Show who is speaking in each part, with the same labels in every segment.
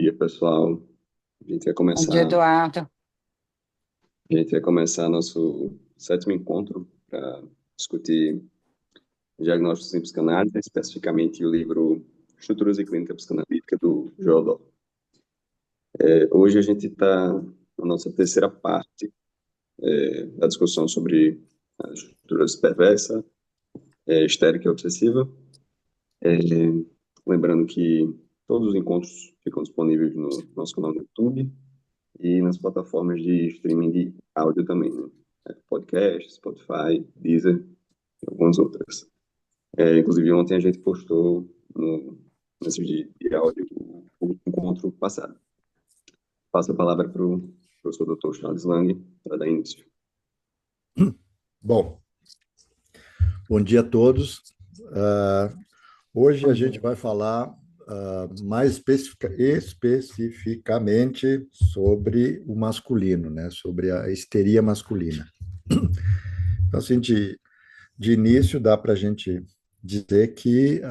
Speaker 1: dia, pessoal. A gente vai
Speaker 2: Bom dia,
Speaker 1: começar,
Speaker 2: Eduardo.
Speaker 1: nosso sétimo encontro para discutir diagnósticos em psicanálise, especificamente o livro Estruturas e Clínica Psicanalítica, do Joel Doll. Hoje a gente está na nossa terceira parte da discussão sobre a estrutura perversa, histérica e obsessiva. É, Lembrando que todos os encontros ficam disponíveis no nosso canal no YouTube e nas plataformas de streaming de áudio também, né? Podcast, Spotify, Deezer e algumas outras. Inclusive, ontem a gente postou nesse de áudio o encontro passado. Passo a palavra para o professor Dr. Charles Lang para dar início.
Speaker 3: Bom, bom dia a todos. Hoje a gente vai falar mais especificamente sobre o masculino, né? Sobre a histeria masculina. Então, assim, de início, dá para a gente dizer que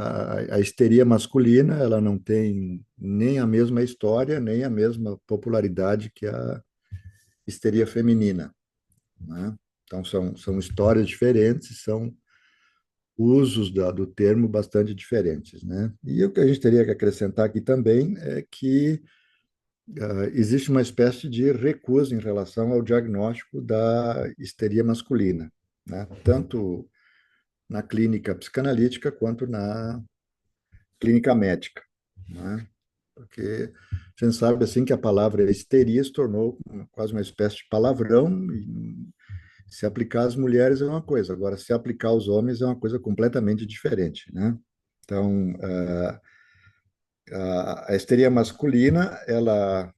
Speaker 3: a histeria masculina ela não tem nem a mesma história, nem a mesma popularidade que a histeria feminina, né? Então, são histórias diferentes, são usos do termo bastante diferentes, né? E o que a gente teria que acrescentar aqui também é que existe uma espécie de recusa em relação ao diagnóstico da histeria masculina, né? Tanto na clínica psicanalítica quanto na clínica médica, né? Porque a gente sabe assim que a palavra histeria se tornou quase uma espécie de palavrão e se aplicar às mulheres é uma coisa, agora se aplicar aos homens é uma coisa completamente diferente, né? Então, a histeria masculina, ela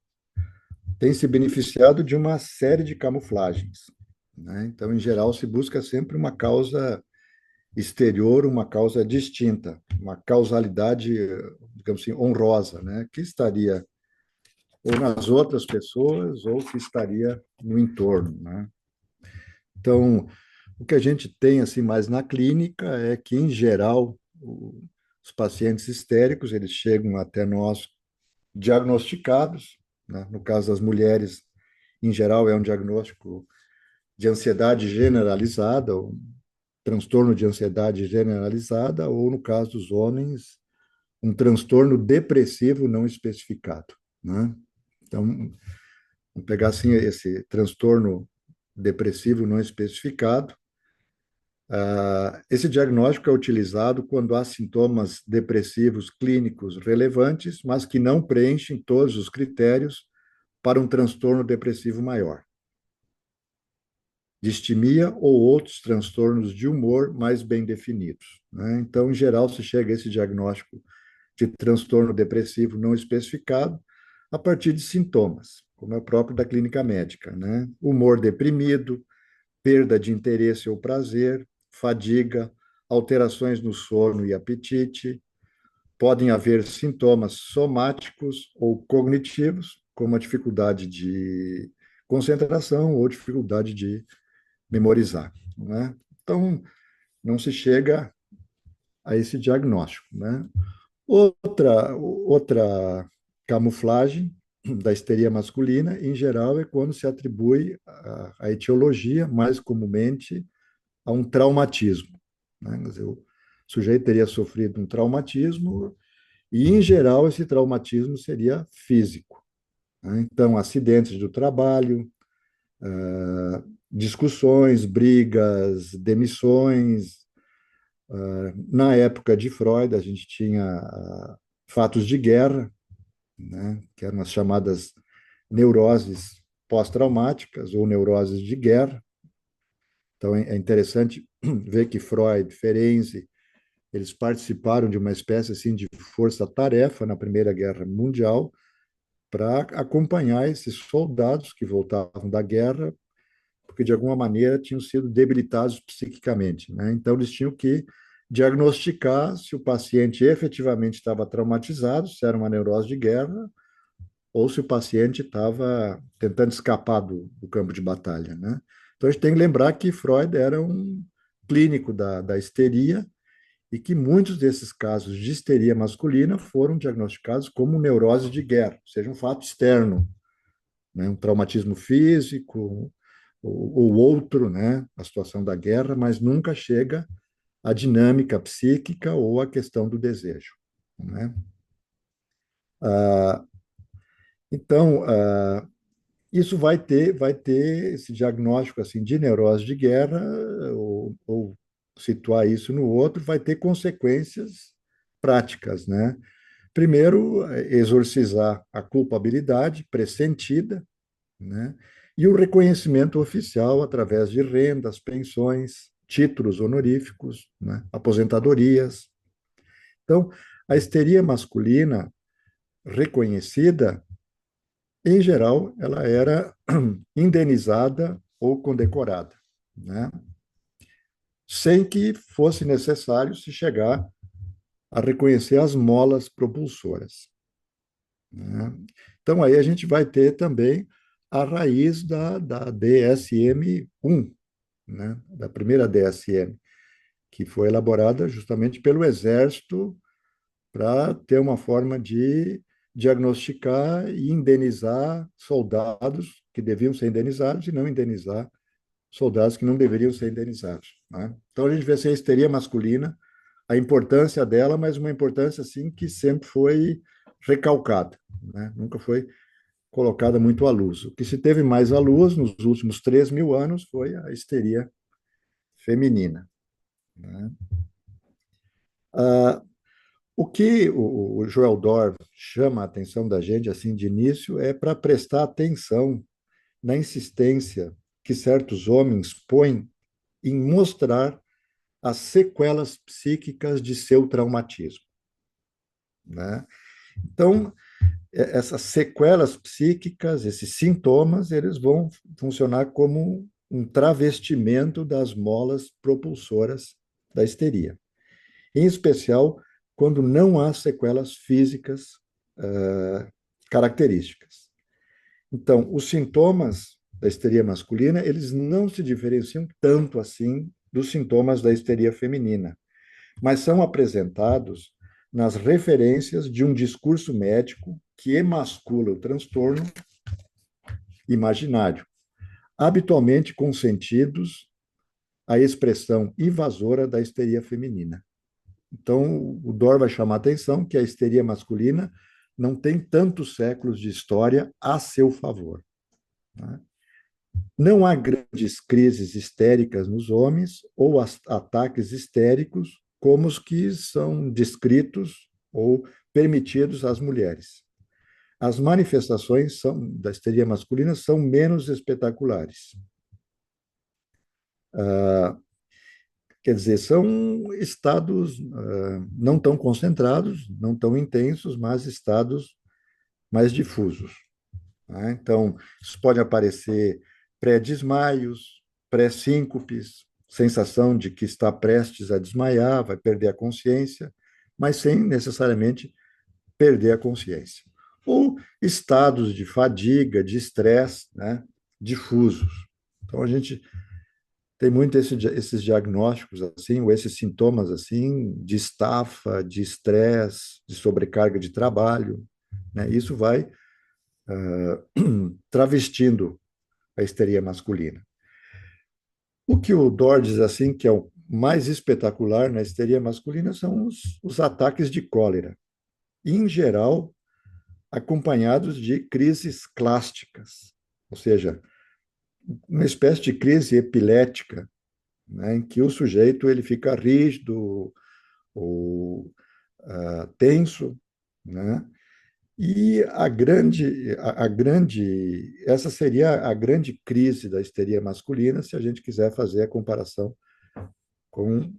Speaker 3: tem se beneficiado de uma série de camuflagens, né? Então, em geral, se busca sempre uma causa exterior, uma causa distinta, uma causalidade, digamos assim, honrosa, né? Que estaria ou nas outras pessoas ou que estaria no entorno, né? Então, o que a gente tem assim mais na clínica é que, em geral, os pacientes histéricos, eles chegam até nós diagnosticados, né? No caso das mulheres, em geral, é um diagnóstico de ansiedade generalizada, ou transtorno de ansiedade generalizada, ou, no caso dos homens, um transtorno depressivo não especificado, né? Então, vamos pegar assim esse transtorno depressivo não especificado. Esse diagnóstico é utilizado quando há sintomas depressivos clínicos relevantes, mas que não preenchem todos os critérios para um transtorno depressivo maior, distimia ou outros transtornos de humor mais bem definidos, né? Então, em geral, se chega a esse diagnóstico de transtorno depressivo não especificado a partir de sintomas, como é o próprio da clínica médica, né? Humor deprimido, perda de interesse ou prazer, fadiga, alterações no sono e apetite. Podem haver sintomas somáticos ou cognitivos, como a dificuldade de concentração ou dificuldade de memorizar, né? Então, não se chega a esse diagnóstico, né? Outra camuflagem da histeria masculina, em geral, é quando se atribui a etiologia, mais comumente, a um traumatismo, né? Quer dizer, o sujeito teria sofrido um traumatismo e, em geral, esse traumatismo seria físico, né? Então, acidentes do trabalho, discussões, brigas, demissões. Na época de Freud, a gente tinha fatos de guerra, né, que eram as chamadas neuroses pós-traumáticas ou neuroses de guerra. Então, é interessante ver que Freud, Ferenczi, eles participaram de uma espécie assim de força-tarefa na Primeira Guerra Mundial para acompanhar esses soldados que voltavam da guerra, porque de alguma maneira tinham sido debilitados psiquicamente, né? Então, eles tinham que diagnosticar se o paciente efetivamente estava traumatizado, se era uma neurose de guerra, ou se o paciente estava tentando escapar do campo de batalha, né? Então, a gente tem que lembrar que Freud era um clínico da histeria e que muitos desses casos de histeria masculina foram diagnosticados como neurose de guerra, ou seja, um fato externo, né? Um traumatismo físico ou outro, né? A situação da guerra, mas nunca chega à dinâmica psíquica ou à questão do desejo, né? Ah, então, isso vai ter esse diagnóstico assim de neurose de guerra ou situar isso no outro vai ter consequências práticas, né? Primeiro, exorcizar a culpabilidade pressentida, né? E o reconhecimento oficial através de rendas, pensões, títulos honoríficos, né? Aposentadorias. Então, a histeria masculina reconhecida, em geral, ela era indenizada ou condecorada, né? Sem que fosse necessário se chegar a reconhecer as molas propulsoras, né? Então, aí a gente vai ter também a raiz da DSM-1, né? Da primeira DSM, que foi elaborada justamente pelo Exército para ter uma forma de diagnosticar e indenizar soldados que deviam ser indenizados e não indenizar soldados que não deveriam ser indenizados, né? Então, a gente vê assim, a histeria masculina, a importância dela, mas uma importância assim que sempre foi recalcada, né? Nunca foi colocada muito à luz. O que se teve mais à luz nos últimos 3.000 anos foi a histeria feminina, né? Ah, o que o Joel Dor chama a atenção da gente assim de início é para prestar atenção na insistência que certos homens põem em mostrar as sequelas psíquicas de seu traumatismo, né? Então, essas sequelas psíquicas, esses sintomas, eles vão funcionar como um travestimento das molas propulsoras da histeria. Em especial, quando não há sequelas físicas características. Então, os sintomas da histeria masculina, eles não se diferenciam tanto assim dos sintomas da histeria feminina, mas são apresentados nas referências de um discurso médico que emascula o transtorno imaginário, habitualmente consentidos à expressão invasora da histeria feminina. Então, o Dor vai chamar a atenção que a histeria masculina não tem tantos séculos de história a seu favor, né? Não há grandes crises histéricas nos homens ou ataques histéricos como os que são descritos ou permitidos às mulheres. As manifestações da histeria masculina são menos espetaculares. Quer dizer, são estados não tão concentrados, não tão intensos, mas estados mais difusos, né? Então, isso pode aparecer pré-desmaios, pré-síncopes, sensação de que está prestes a desmaiar, vai perder a consciência, mas sem necessariamente perder a consciência. Ou estados de fadiga, de estresse, né, difusos. Então, a gente tem muito esses diagnósticos, assim, ou esses sintomas, assim, de estafa, de estresse, de sobrecarga de trabalho, né? Isso vai travestindo a histeria masculina. O que o Dor diz assim que é o mais espetacular na histeria masculina são os ataques de cólera, em geral acompanhados de crises clásticas, ou seja, uma espécie de crise epilética, né, em que o sujeito ele fica rígido ou tenso, né? E essa seria a grande crise da histeria masculina, se a gente quiser fazer a comparação com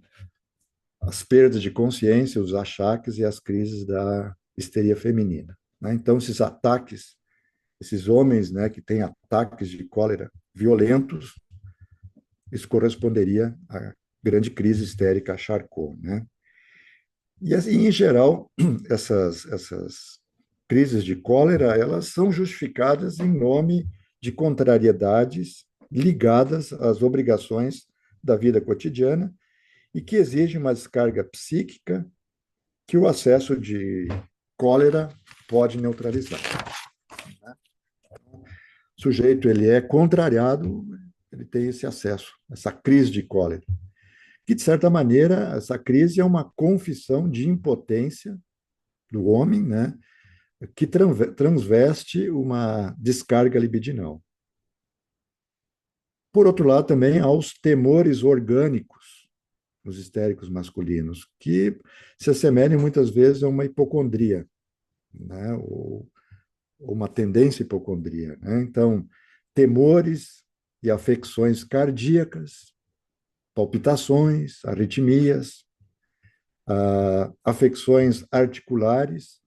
Speaker 3: as perdas de consciência, os achaques e as crises da histeria feminina, né? Então, esses ataques, esses homens, né, que têm ataques de cólera violentos, isso corresponderia à grande crise histérica Charcot, né? E, assim, em geral, essas crises de cólera, elas são justificadas em nome de contrariedades ligadas às obrigações da vida cotidiana e que exige uma descarga psíquica que o acesso de cólera pode neutralizar. O sujeito ele é contrariado, ele tem esse acesso, essa crise de cólera, que, de certa maneira, essa crise é uma confissão de impotência do homem, né, que transveste uma descarga libidinal. Por outro lado, também há os temores orgânicos nos histéricos masculinos, que se assemelham muitas vezes a uma hipocondria, né, ou uma tendência hipocondria, né? Então, temores e afecções cardíacas, palpitações, arritmias, afecções articulares,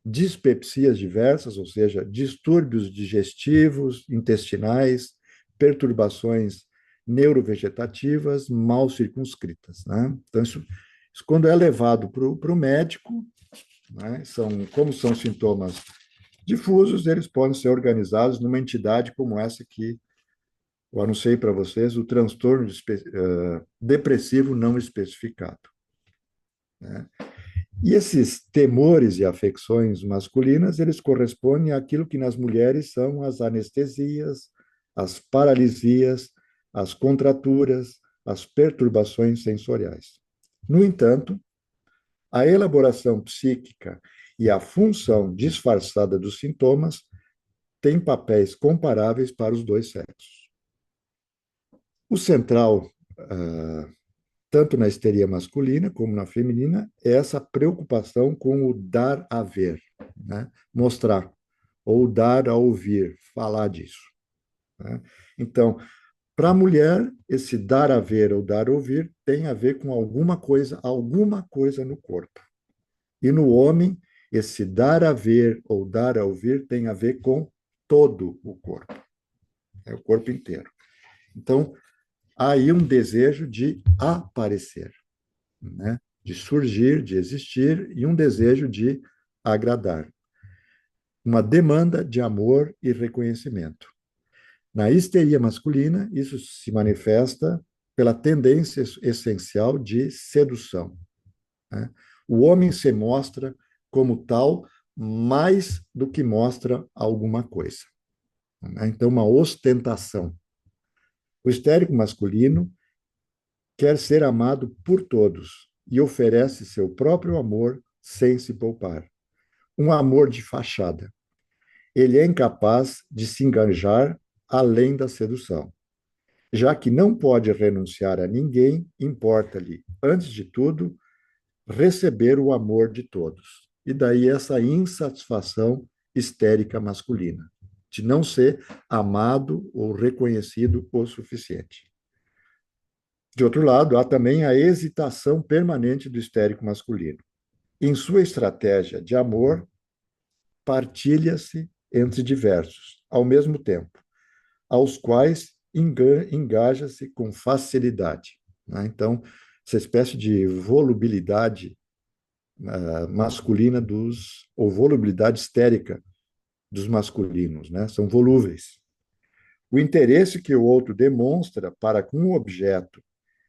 Speaker 3: dispepsias diversas, ou seja, distúrbios digestivos, intestinais, perturbações neurovegetativas mal circunscritas, né? Então, isso quando é levado para o médico, né, como são sintomas difusos, eles podem ser organizados numa entidade como essa que eu anunciei para vocês, o transtorno depressivo não especificado, né? E esses temores e afecções masculinas, eles correspondem àquilo que nas mulheres são as anestesias, as paralisias, as contraturas, as perturbações sensoriais. No entanto, a elaboração psíquica e a função disfarçada dos sintomas têm papéis comparáveis para os dois sexos. O central, tanto na histeria masculina como na feminina, é essa preocupação com o dar a ver, né? Mostrar, ou dar a ouvir, falar disso, né? Então, para a mulher, esse dar a ver ou dar a ouvir tem a ver com alguma coisa no corpo. E no homem, esse dar a ver ou dar a ouvir tem a ver com todo o corpo, é o corpo inteiro. Então, há aí um desejo de aparecer, né? De surgir, de existir, e um desejo de agradar. Uma demanda de amor e reconhecimento. Na histeria masculina, isso se manifesta pela tendência essencial de sedução, né? O homem se mostra como tal mais do que mostra alguma coisa, né? Então, uma ostentação. O histérico masculino quer ser amado por todos e oferece seu próprio amor sem se poupar. Um amor de fachada. Ele é incapaz de se enganjar além da sedução. Já que não pode renunciar a ninguém, importa-lhe, antes de tudo, receber o amor de todos. E daí essa insatisfação histérica masculina, de não ser amado ou reconhecido o suficiente. De outro lado, há também a hesitação permanente do histérico masculino. Em sua estratégia de amor, partilha-se entre diversos, ao mesmo tempo, aos quais engaja-se com facilidade, né? Então, essa espécie de volubilidade masculina ou volubilidade histérica dos masculinos, né? São volúveis. O interesse que o outro demonstra para com o objeto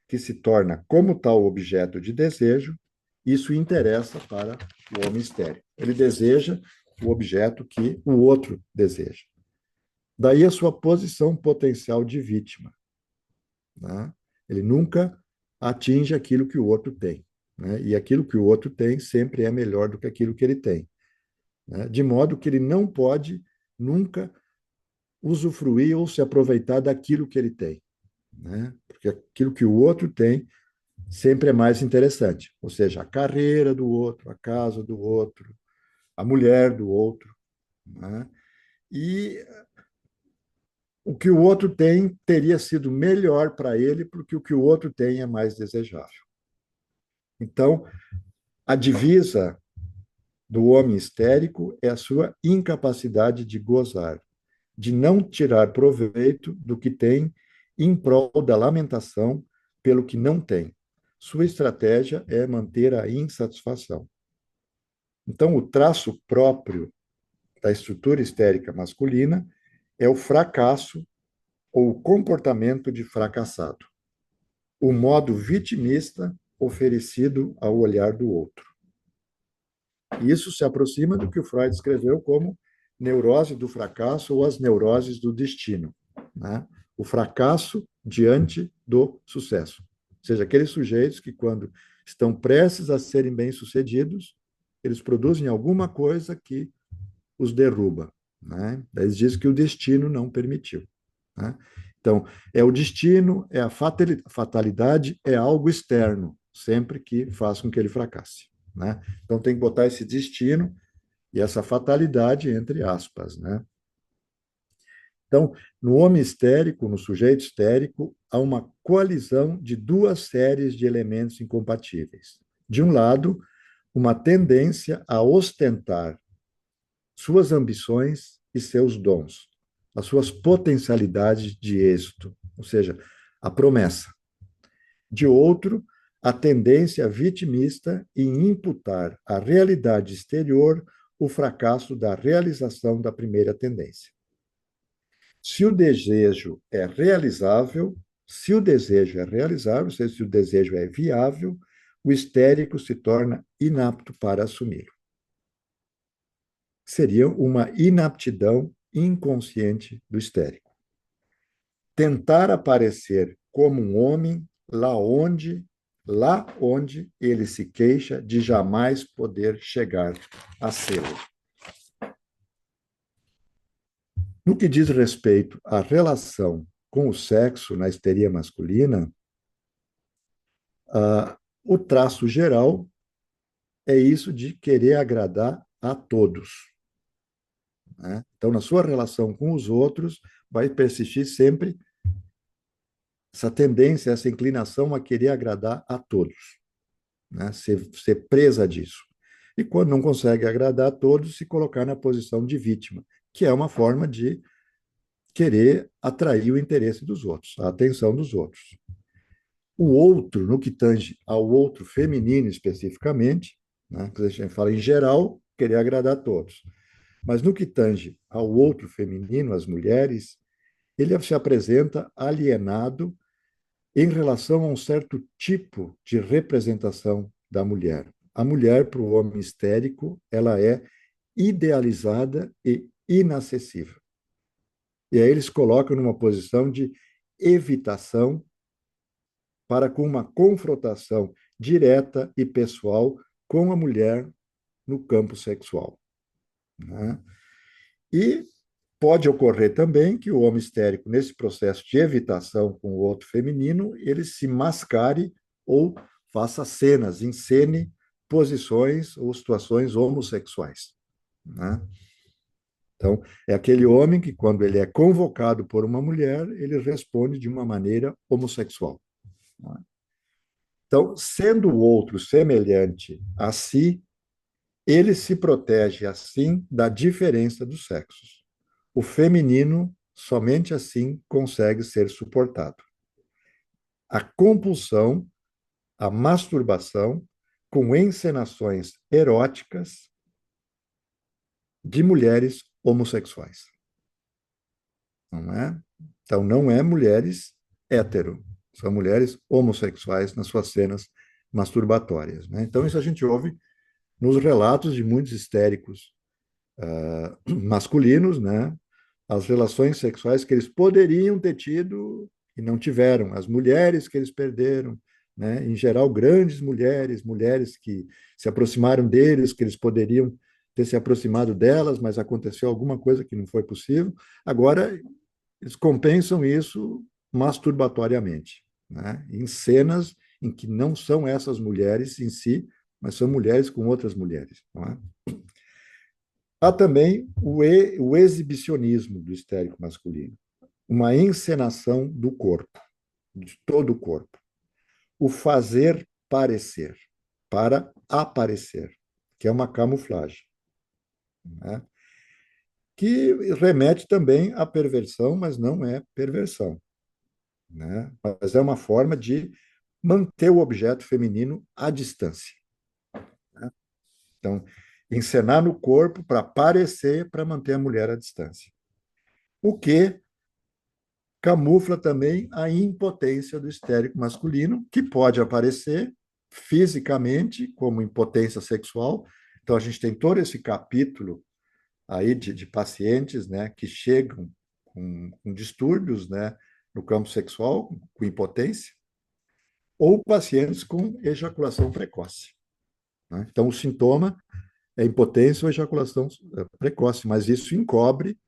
Speaker 3: que se torna como tal objeto de desejo, isso interessa para o homem histérico. Ele deseja o objeto que o outro deseja. Daí a sua posição potencial de vítima, né? Ele nunca atinge aquilo que o outro tem, né? E aquilo que o outro tem sempre é melhor do que aquilo que ele tem, né? De modo que ele não pode nunca usufruir ou se aproveitar daquilo que ele tem, né? Porque aquilo que o outro tem sempre é mais interessante, ou seja, a carreira do outro, a casa do outro, a mulher do outro, né? E o que o outro tem teria sido melhor para ele, porque o que o outro tem é mais desejável. Então, a divisa do homem histérico é a sua incapacidade de gozar, de não tirar proveito do que tem em prol da lamentação pelo que não tem. Sua estratégia é manter a insatisfação. Então, o traço próprio da estrutura histérica masculina é o fracasso ou o comportamento de fracassado. o modo vitimista oferecido ao olhar do outro. Isso se aproxima do que o Freud escreveu como neurose do fracasso ou as neuroses do destino, né? O fracasso diante do sucesso. Ou seja, aqueles sujeitos que, quando estão prestes a serem bem-sucedidos, eles produzem alguma coisa que os derruba, né? Eles dizem que o destino não permitiu, né? Então, é o destino, é a fatalidade, é algo externo, sempre que faz com que ele fracasse, né? Então, tem que botar esse destino e essa fatalidade entre aspas, né? Então, no homem histérico, no sujeito histérico, há uma coalizão de duas séries de elementos incompatíveis. De um lado, uma tendência a ostentar suas ambições e seus dons, as suas potencialidades de êxito, ou seja, a promessa. De outro, a tendência vitimista em imputar à realidade exterior o fracasso da realização da primeira tendência. Se o desejo é realizável, se o desejo é realizável, ou seja, se o desejo é viável, o histérico se torna inapto para assumi-lo. Seria uma inaptidão inconsciente do histérico. Tentar aparecer como um homem lá onde ele se queixa de jamais poder chegar a ser. No que diz respeito à relação com o sexo na histeria masculina, o traço geral é isso de querer agradar a todos, né? Então, na sua relação com os outros, vai persistir sempre essa tendência, essa inclinação a querer agradar a todos, né? Ser presa disso. E quando não consegue agradar a todos, se colocar na posição de vítima, que é uma forma de querer atrair o interesse dos outros, a atenção dos outros. O outro, no que tange ao outro feminino especificamente, né, que a gente fala em geral, querer agradar a todos. Mas no que tange ao outro feminino, as mulheres, ele se apresenta alienado em relação a um certo tipo de representação da mulher. A mulher, para o homem histérico, ela é idealizada e inacessível. E aí eles colocam numa posição de evitação para com uma confrontação direta e pessoal com a mulher no campo sexual, né? E pode ocorrer também que o homem histérico, nesse processo de evitação com o outro feminino, ele se mascare ou faça cenas, encene posições ou situações homossexuais, né? Então, é aquele homem que, quando ele é convocado por uma mulher, ele responde de uma maneira homossexual, né? Então, sendo o outro semelhante a si, ele se protege assim da diferença dos sexos. O feminino somente assim consegue ser suportado. A compulsão, a masturbação, com encenações eróticas de mulheres homossexuais. Não é? Então, não é mulheres hétero, são mulheres homossexuais nas suas cenas masturbatórias, né? Então, isso a gente ouve nos relatos de muitos histéricos masculinos, né? As relações sexuais que eles poderiam ter tido e não tiveram, as mulheres que eles perderam, né? Em geral, grandes mulheres, mulheres que se aproximaram deles, que eles poderiam ter se aproximado delas, mas aconteceu alguma coisa que não foi possível. Agora, eles compensam isso masturbatoriamente, né? Em cenas em que não são essas mulheres em si, mas são mulheres com outras mulheres, não é? Há também o exibicionismo do histérico masculino, uma encenação do corpo, de todo o corpo. O fazer parecer, para aparecer, que é uma camuflagem, né? Que remete também à perversão, mas não é perversão, né? Mas é uma forma de manter o objeto feminino à distância, né? Então, encenar no corpo para parecer, para manter a mulher à distância. O que camufla também a impotência do histérico masculino, que pode aparecer fisicamente como impotência sexual. Então, a gente tem todo esse capítulo aí de pacientes, né, que chegam com distúrbios, né, no campo sexual, com impotência, ou pacientes com ejaculação precoce. Né? Então, o sintoma é impotência ou ejaculação precoce, mas isso encobre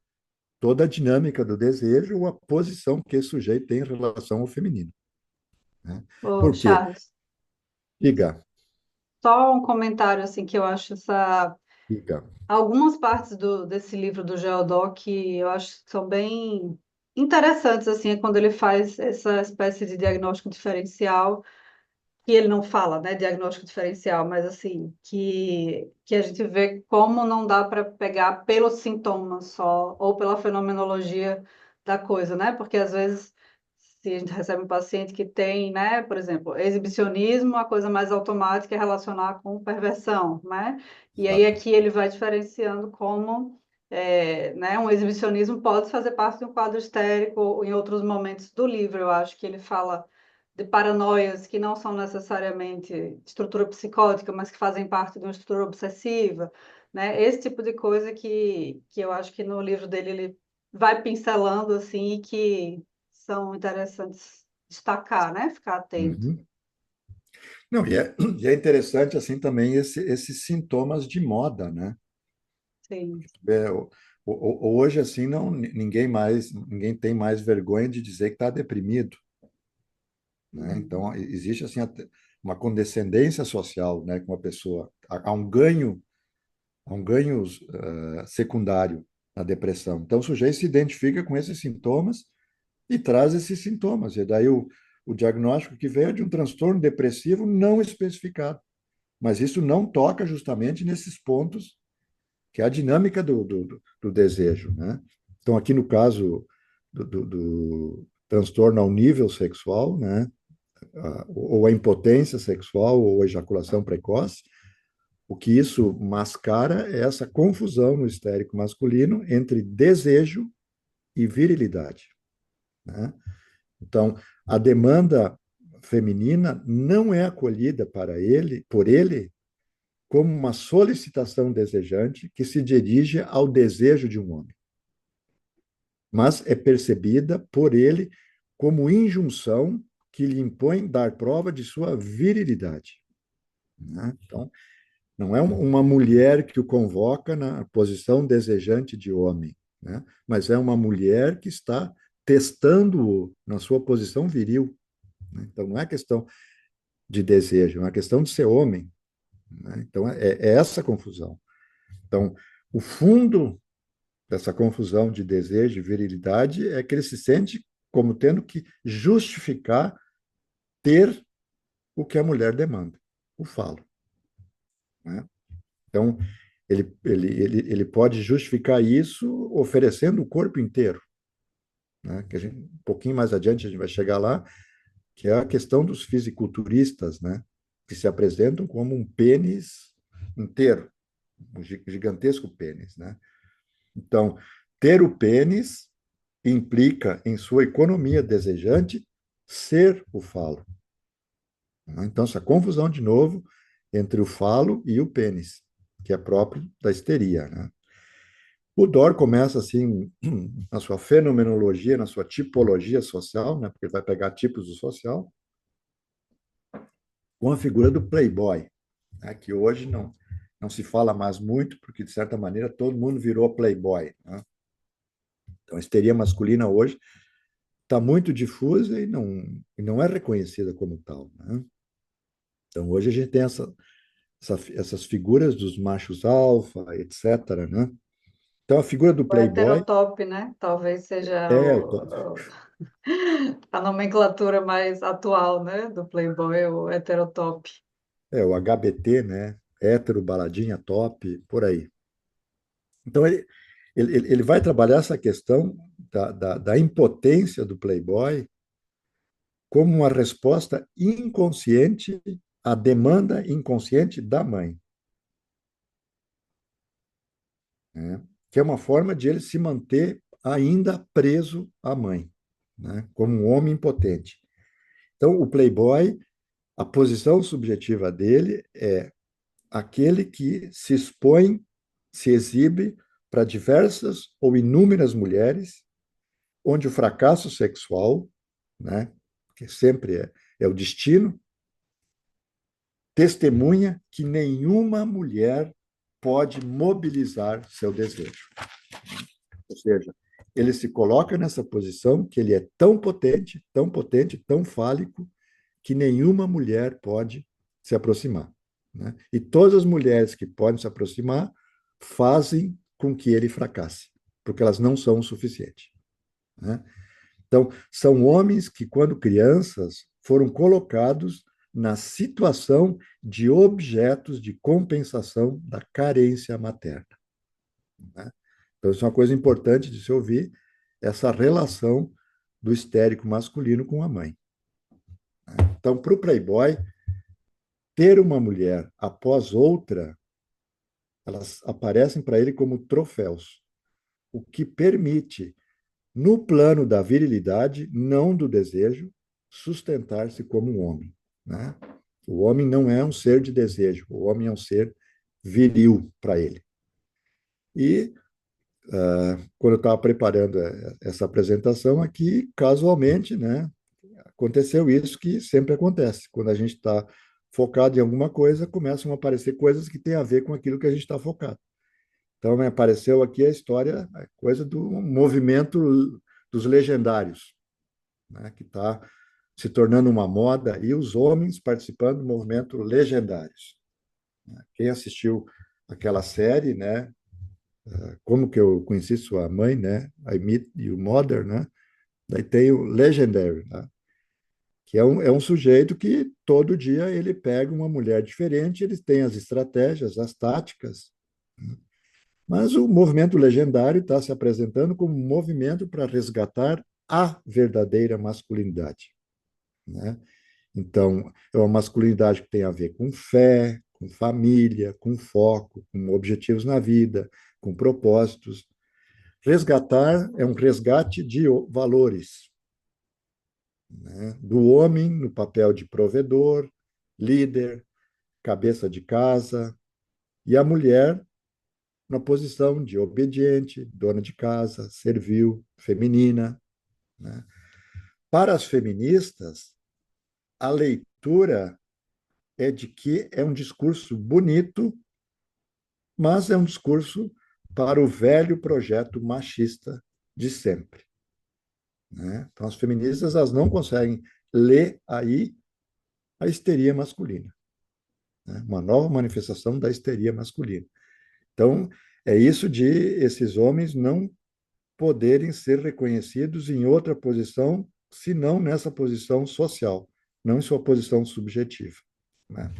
Speaker 3: toda a dinâmica do desejo ou a posição que esse sujeito tem em relação ao feminino. Né?
Speaker 2: Ô,
Speaker 3: Por quê?
Speaker 2: Charles,
Speaker 3: Diga,
Speaker 2: só um comentário assim que eu acho essa
Speaker 3: diga.
Speaker 2: algumas partes desse livro do Geodó que eu acho que são bem interessantes assim, é quando ele faz essa espécie de diagnóstico diferencial que ele não fala, né, diagnóstico diferencial, mas assim, que a gente vê como não dá para pegar pelos sintomas só, ou pela fenomenologia da coisa, né? Porque às vezes, se a gente recebe um paciente que tem, né, por exemplo, exibicionismo, a coisa mais automática é relacionar com perversão, né? E aí
Speaker 3: Exato.
Speaker 2: aqui ele vai diferenciando como né, um exibicionismo pode fazer parte de um quadro histérico em outros momentos do livro. Eu acho que ele fala de paranoias que não são necessariamente estrutura psicótica, mas que fazem parte de uma estrutura obsessiva, né? Esse tipo de coisa que eu acho que no livro dele ele vai pincelando assim e que são interessantes destacar, né? Ficar atento.
Speaker 3: Uhum. Não, e é interessante assim também esses sintomas de moda, né?
Speaker 2: Sim.
Speaker 3: É, hoje assim não ninguém tem mais vergonha de dizer que está deprimido, né?
Speaker 2: Uhum.
Speaker 3: Então existe assim uma condescendência social, né, com a pessoa. Há um ganho secundário na depressão. Então o sujeito se identifica com esses sintomas e traz esses sintomas. E daí o diagnóstico que veio é de um transtorno depressivo não especificado. Mas isso não toca justamente nesses pontos que é a dinâmica do desejo, né? Então, aqui no caso do transtorno ao nível sexual, né? Ou a impotência sexual ou a ejaculação precoce, o que isso mascara é essa confusão no histérico masculino entre desejo e virilidade, né? Então, a demanda feminina não é acolhida por ele como uma solicitação desejante que se dirige ao desejo de um homem, mas é percebida por ele como injunção que lhe impõe dar prova de sua virilidade. Né? Então, não é uma mulher que o convoca na posição desejante de homem, né? Mas é uma mulher que está testando-o na sua posição viril. Né? Então, não é questão de desejo, é uma questão de ser homem. Né? Então, é essa confusão. Então, o fundo dessa confusão de desejo e virilidade é que ele se sente como tendo que justificar ter o que a mulher demanda, o falo. Né? Então, ele pode justificar isso oferecendo o corpo inteiro. Né? Que um pouquinho mais adiante a gente vai chegar lá, que é a questão dos fisiculturistas, né? Que se apresentam como um pênis inteiro, um gigantesco pênis. Né? Então, ter o pênis implica, em sua economia desejante, ser o falo. Então, essa confusão, de novo, entre o falo e o pênis, que é próprio da histeria. Né? O Dor começa assim, na sua fenomenologia, na sua tipologia social, né? Porque ele vai pegar tipos do social, com a figura do playboy, né? Que hoje não se fala mais muito, porque, de certa maneira, todo mundo virou playboy. Né? Então, a histeria masculina hoje está muito difusa e não é reconhecida como tal. Né? Então, hoje a gente tem essas figuras dos machos alfa, etc. Né? Então, a figura do
Speaker 2: O
Speaker 3: playboy
Speaker 2: heterotop, né? Talvez seja
Speaker 3: é,
Speaker 2: a nomenclatura mais atual, né? Do Playboy, o heterotop.
Speaker 3: o HBT, né? Hétero, baladinha, top, por aí. Então, ele vai trabalhar essa questão da impotência do playboy como uma resposta inconsciente à demanda inconsciente da mãe, né? Que é uma forma de ele se manter ainda preso à mãe. né? Como um homem impotente. Então, o playboy, a posição subjetiva dele é aquele que se expõe, se exibe para diversas ou inúmeras mulheres, onde o fracasso sexual, né, que sempre é o destino, testemunha que nenhuma mulher pode mobilizar seu desejo. Ou seja, ele se coloca nessa posição que ele é tão potente, tão fálico, que nenhuma mulher pode se aproximar. Né? E todas as mulheres que podem se aproximar fazem com que ele fracasse, porque elas não são o suficiente. Né? Então, são homens que, quando crianças, foram colocados na situação de objetos de compensação da carência materna. Né? Então, isso é uma coisa importante de se ouvir, essa relação do histérico masculino com a mãe. Então, para o playboy, ter uma mulher após outra, elas aparecem para ele como troféus, o que permite, no plano da virilidade, não do desejo, sustentar-se como um homem. Né? O homem não é um ser de desejo, o homem é um ser viril para ele. E quando eu estava preparando essa apresentação aqui, casualmente, né, aconteceu isso que sempre acontece. Quando a gente está focado em alguma coisa, começam a aparecer coisas que têm a ver com aquilo que a gente está focado. Então, me apareceu aqui a história, a coisa do movimento dos legendários, né, que está se tornando uma moda, e os homens participando do movimento legendários. Quem assistiu aquela série, né, como que eu conheci sua mãe, né, I Meet Your Mother, né, daí tem o Legendary, né, que é um sujeito que todo dia ele pega uma mulher diferente, eles têm as estratégias, as táticas, né? Mas o movimento legendário está se apresentando como um movimento para resgatar a verdadeira masculinidade, né? Então, é uma masculinidade que tem a ver com fé, com família, com foco, com objetivos na vida, com propósitos. Resgatar é um resgate de valores, né? Do homem no papel de provedor, líder, cabeça de casa, e a mulher na posição de obediente, dona de casa, servil, feminina. Né? Para as feministas, a leitura é de que é um discurso bonito, mas é um discurso para o velho projeto machista de sempre. Né? Então, as feministas elas não conseguem ler aí a histeria masculina, né? Uma nova manifestação da histeria masculina. Então, é isso de esses homens não poderem ser reconhecidos em outra posição, senão nessa posição social, não em sua posição subjetiva. Né?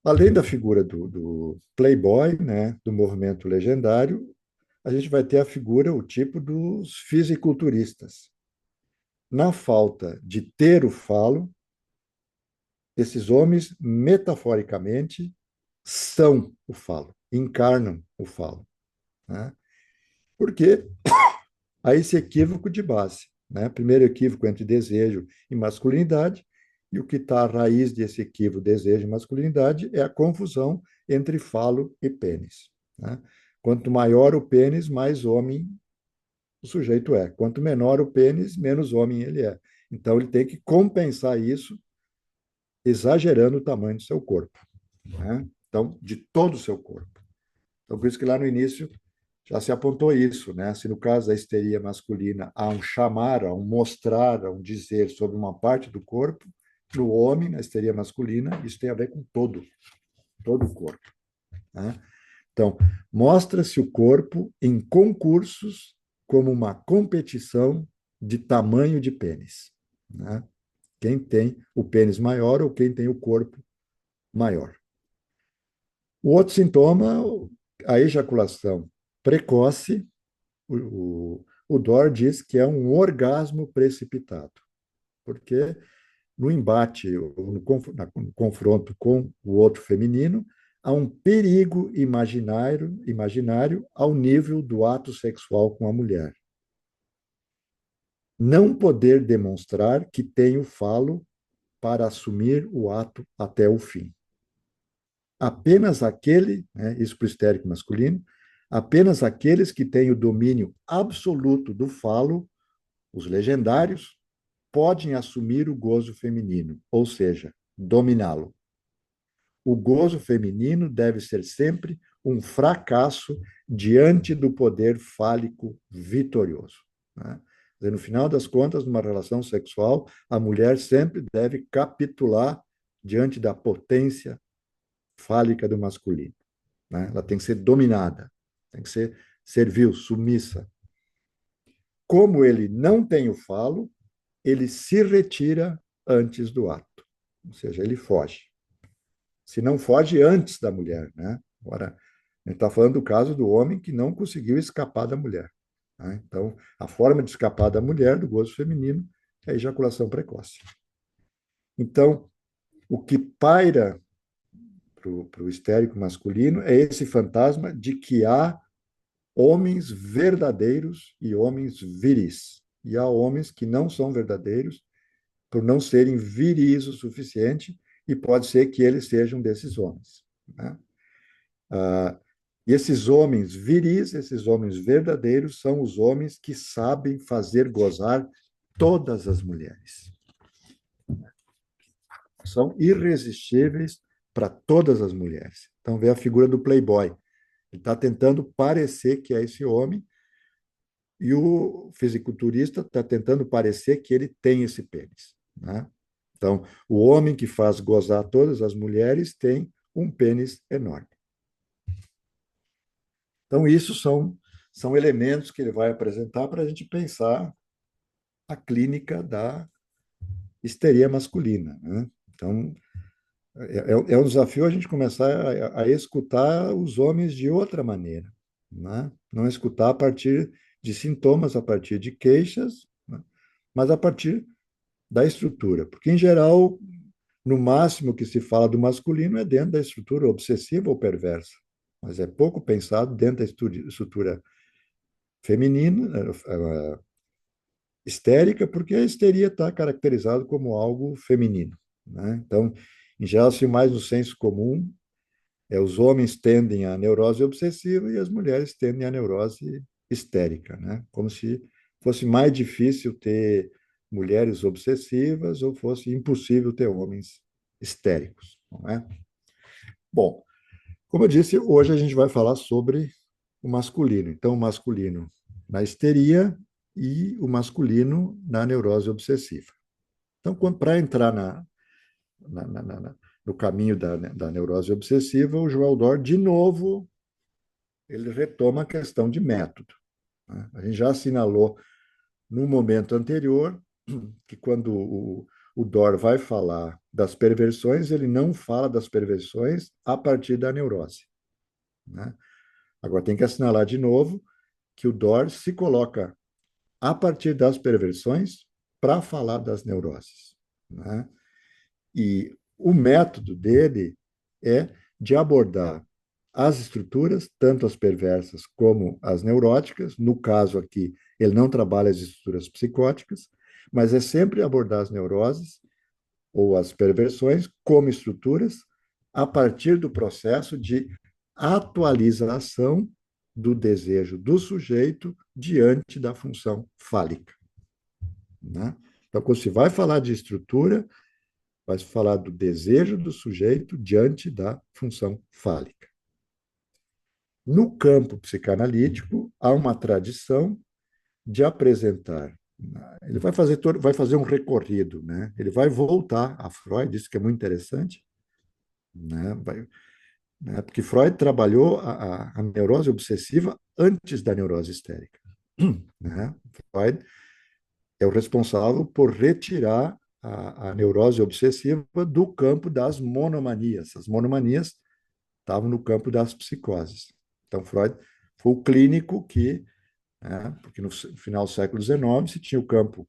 Speaker 3: Além da figura do playboy, né, do movimento legendário, a gente vai ter a figura, o tipo dos fisiculturistas. Na falta de ter o falo, esses homens, metaforicamente, são o falo, encarnam o falo. Né? Porque há esse equívoco de base. Né? Primeiro equívoco entre desejo e masculinidade, e o que está à raiz desse equívoco, desejo e masculinidade, é a confusão entre falo e pênis. Né? Quanto maior o pênis, mais homem o sujeito é. Quanto menor o pênis, menos homem ele é. Então, ele tem que compensar isso, exagerando o tamanho do seu corpo. Né? Então, de todo o seu corpo. Então, por isso que lá no início já se apontou isso, né? Se no caso da histeria masculina há um chamar, há um mostrar, há um dizer sobre uma parte do corpo, no homem, na histeria masculina, isso tem a ver com todo o corpo. Né? Então, mostra-se o corpo em concursos como uma competição de tamanho de pênis. Né? Quem tem o pênis maior ou quem tem o corpo maior. O outro sintoma, a ejaculação precoce, o Dor diz que é um orgasmo precipitado, porque no embate, no confronto com o outro feminino, há um perigo imaginário ao nível do ato sexual com a mulher. não poder demonstrar que tem o falo para assumir o ato até o fim. Apenas aquele, né, isso para o histérico masculino, apenas aqueles que têm o domínio absoluto do falo, os legendários, podem assumir o gozo feminino, ou seja, dominá-lo. O gozo feminino deve ser sempre um fracasso diante do poder fálico vitorioso. Né? No final das contas, numa relação sexual, a mulher sempre deve capitular diante da potência fálica do masculino. Né? Ela tem que ser dominada, tem que ser servil, submissa. Como ele não tem o falo, ele se retira antes do ato, ou seja, ele foge. Se não foge antes da mulher, né? Agora, a gente está falando do caso do homem que não conseguiu escapar da mulher. Né? Então, a forma de escapar da mulher, do gozo feminino, é a ejaculação precoce. Então, o que paira para o histérico masculino é esse fantasma de que há homens verdadeiros e homens viris. E há homens que não são verdadeiros por não serem viris o suficiente, e pode ser que eles sejam desses homens. Né? Ah, e esses homens viris, esses homens verdadeiros, são os homens que sabem fazer gozar todas as mulheres. São irresistíveis para todas as mulheres. Então, vê a figura do playboy. Ele está tentando parecer que é esse homem, e o fisiculturista está tentando parecer que ele tem esse pênis. Né? Então, o homem que faz gozar todas as mulheres tem um pênis enorme. Então, isso são elementos que ele vai apresentar para a gente pensar a clínica da histeria masculina. Né? Então, é um desafio a gente começar a escutar os homens de outra maneira. Né? Não escutar a partir de sintomas, a partir de queixas, né? Mas a partir da estrutura. Porque, em geral, no máximo que se fala do masculino é dentro da estrutura obsessiva ou perversa. Mas é pouco pensado dentro da estrutura feminina, histérica, porque a histeria está caracterizada como algo feminino. Né? Então, em geral, se mais no senso comum, os homens tendem à neurose obsessiva e as mulheres tendem à neurose histérica, né? Como se fosse mais difícil ter mulheres obsessivas ou fosse impossível ter homens histéricos, não é? Bom, como eu disse, hoje a gente vai falar sobre o masculino. Então, o masculino na histeria e o masculino na neurose obsessiva. Então, para entrar no caminho da neurose obsessiva, o Joel Dor, de novo, ele retoma a questão de método. Né? A gente já assinalou no momento anterior que quando o Dor vai falar das perversões, ele não fala das perversões a partir da neurose. Né? Agora, tem que assinalar de novo que o Dor se coloca a partir das perversões para falar das neuroses. Né? E o método dele é de abordar as estruturas, tanto as perversas como as neuróticas. No caso aqui, ele não trabalha as estruturas psicóticas, mas é sempre abordar as neuroses ou as perversões como estruturas a partir do processo de atualização do desejo do sujeito diante da função fálica. Né? Então, quando se vai falar de estrutura, vai se falar do desejo do sujeito diante da função fálica. No campo psicanalítico, há uma tradição de apresentar. Ele vai fazer um recorrido, né? Ele vai voltar a Freud, isso que é muito interessante, né? Porque Freud trabalhou a neurose obsessiva antes da neurose histérica. Né? Freud é o responsável por retirar a neurose obsessiva do campo das monomanias. As monomanias estavam no campo das psicoses. Então, Freud foi o clínico que, né, porque no final do século XIX se tinha o campo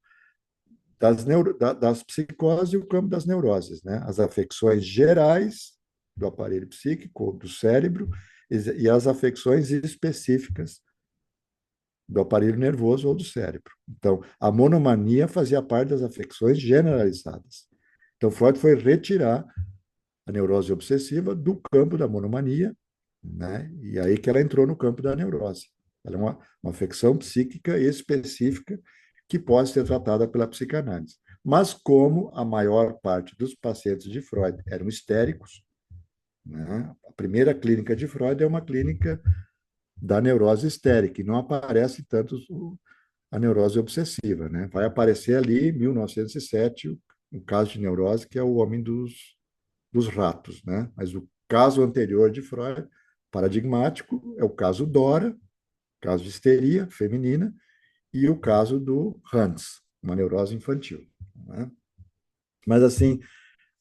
Speaker 3: das psicoses e o campo das neuroses, né? As afecções gerais do aparelho psíquico, do cérebro, e as afecções específicas do aparelho nervoso ou do cérebro. Então, a monomania fazia parte das afecções generalizadas. Então, Freud foi retirar a neurose obsessiva do campo da monomania, né? E aí que ela entrou no campo da neurose. Ela é uma afecção psíquica específica que pode ser tratada pela psicanálise. Mas como a maior parte dos pacientes de Freud eram histéricos, né? A primeira clínica de Freud é uma clínica da neurose histérica, e não aparece tanto a neurose obsessiva, né? Vai aparecer ali em 1907 um caso de neurose que é o homem dos ratos, né? Mas o caso anterior de Freud, paradigmático, é o caso Dora, caso de histeria feminina, e o caso do Hans, uma neurose infantil, né? Mas, assim,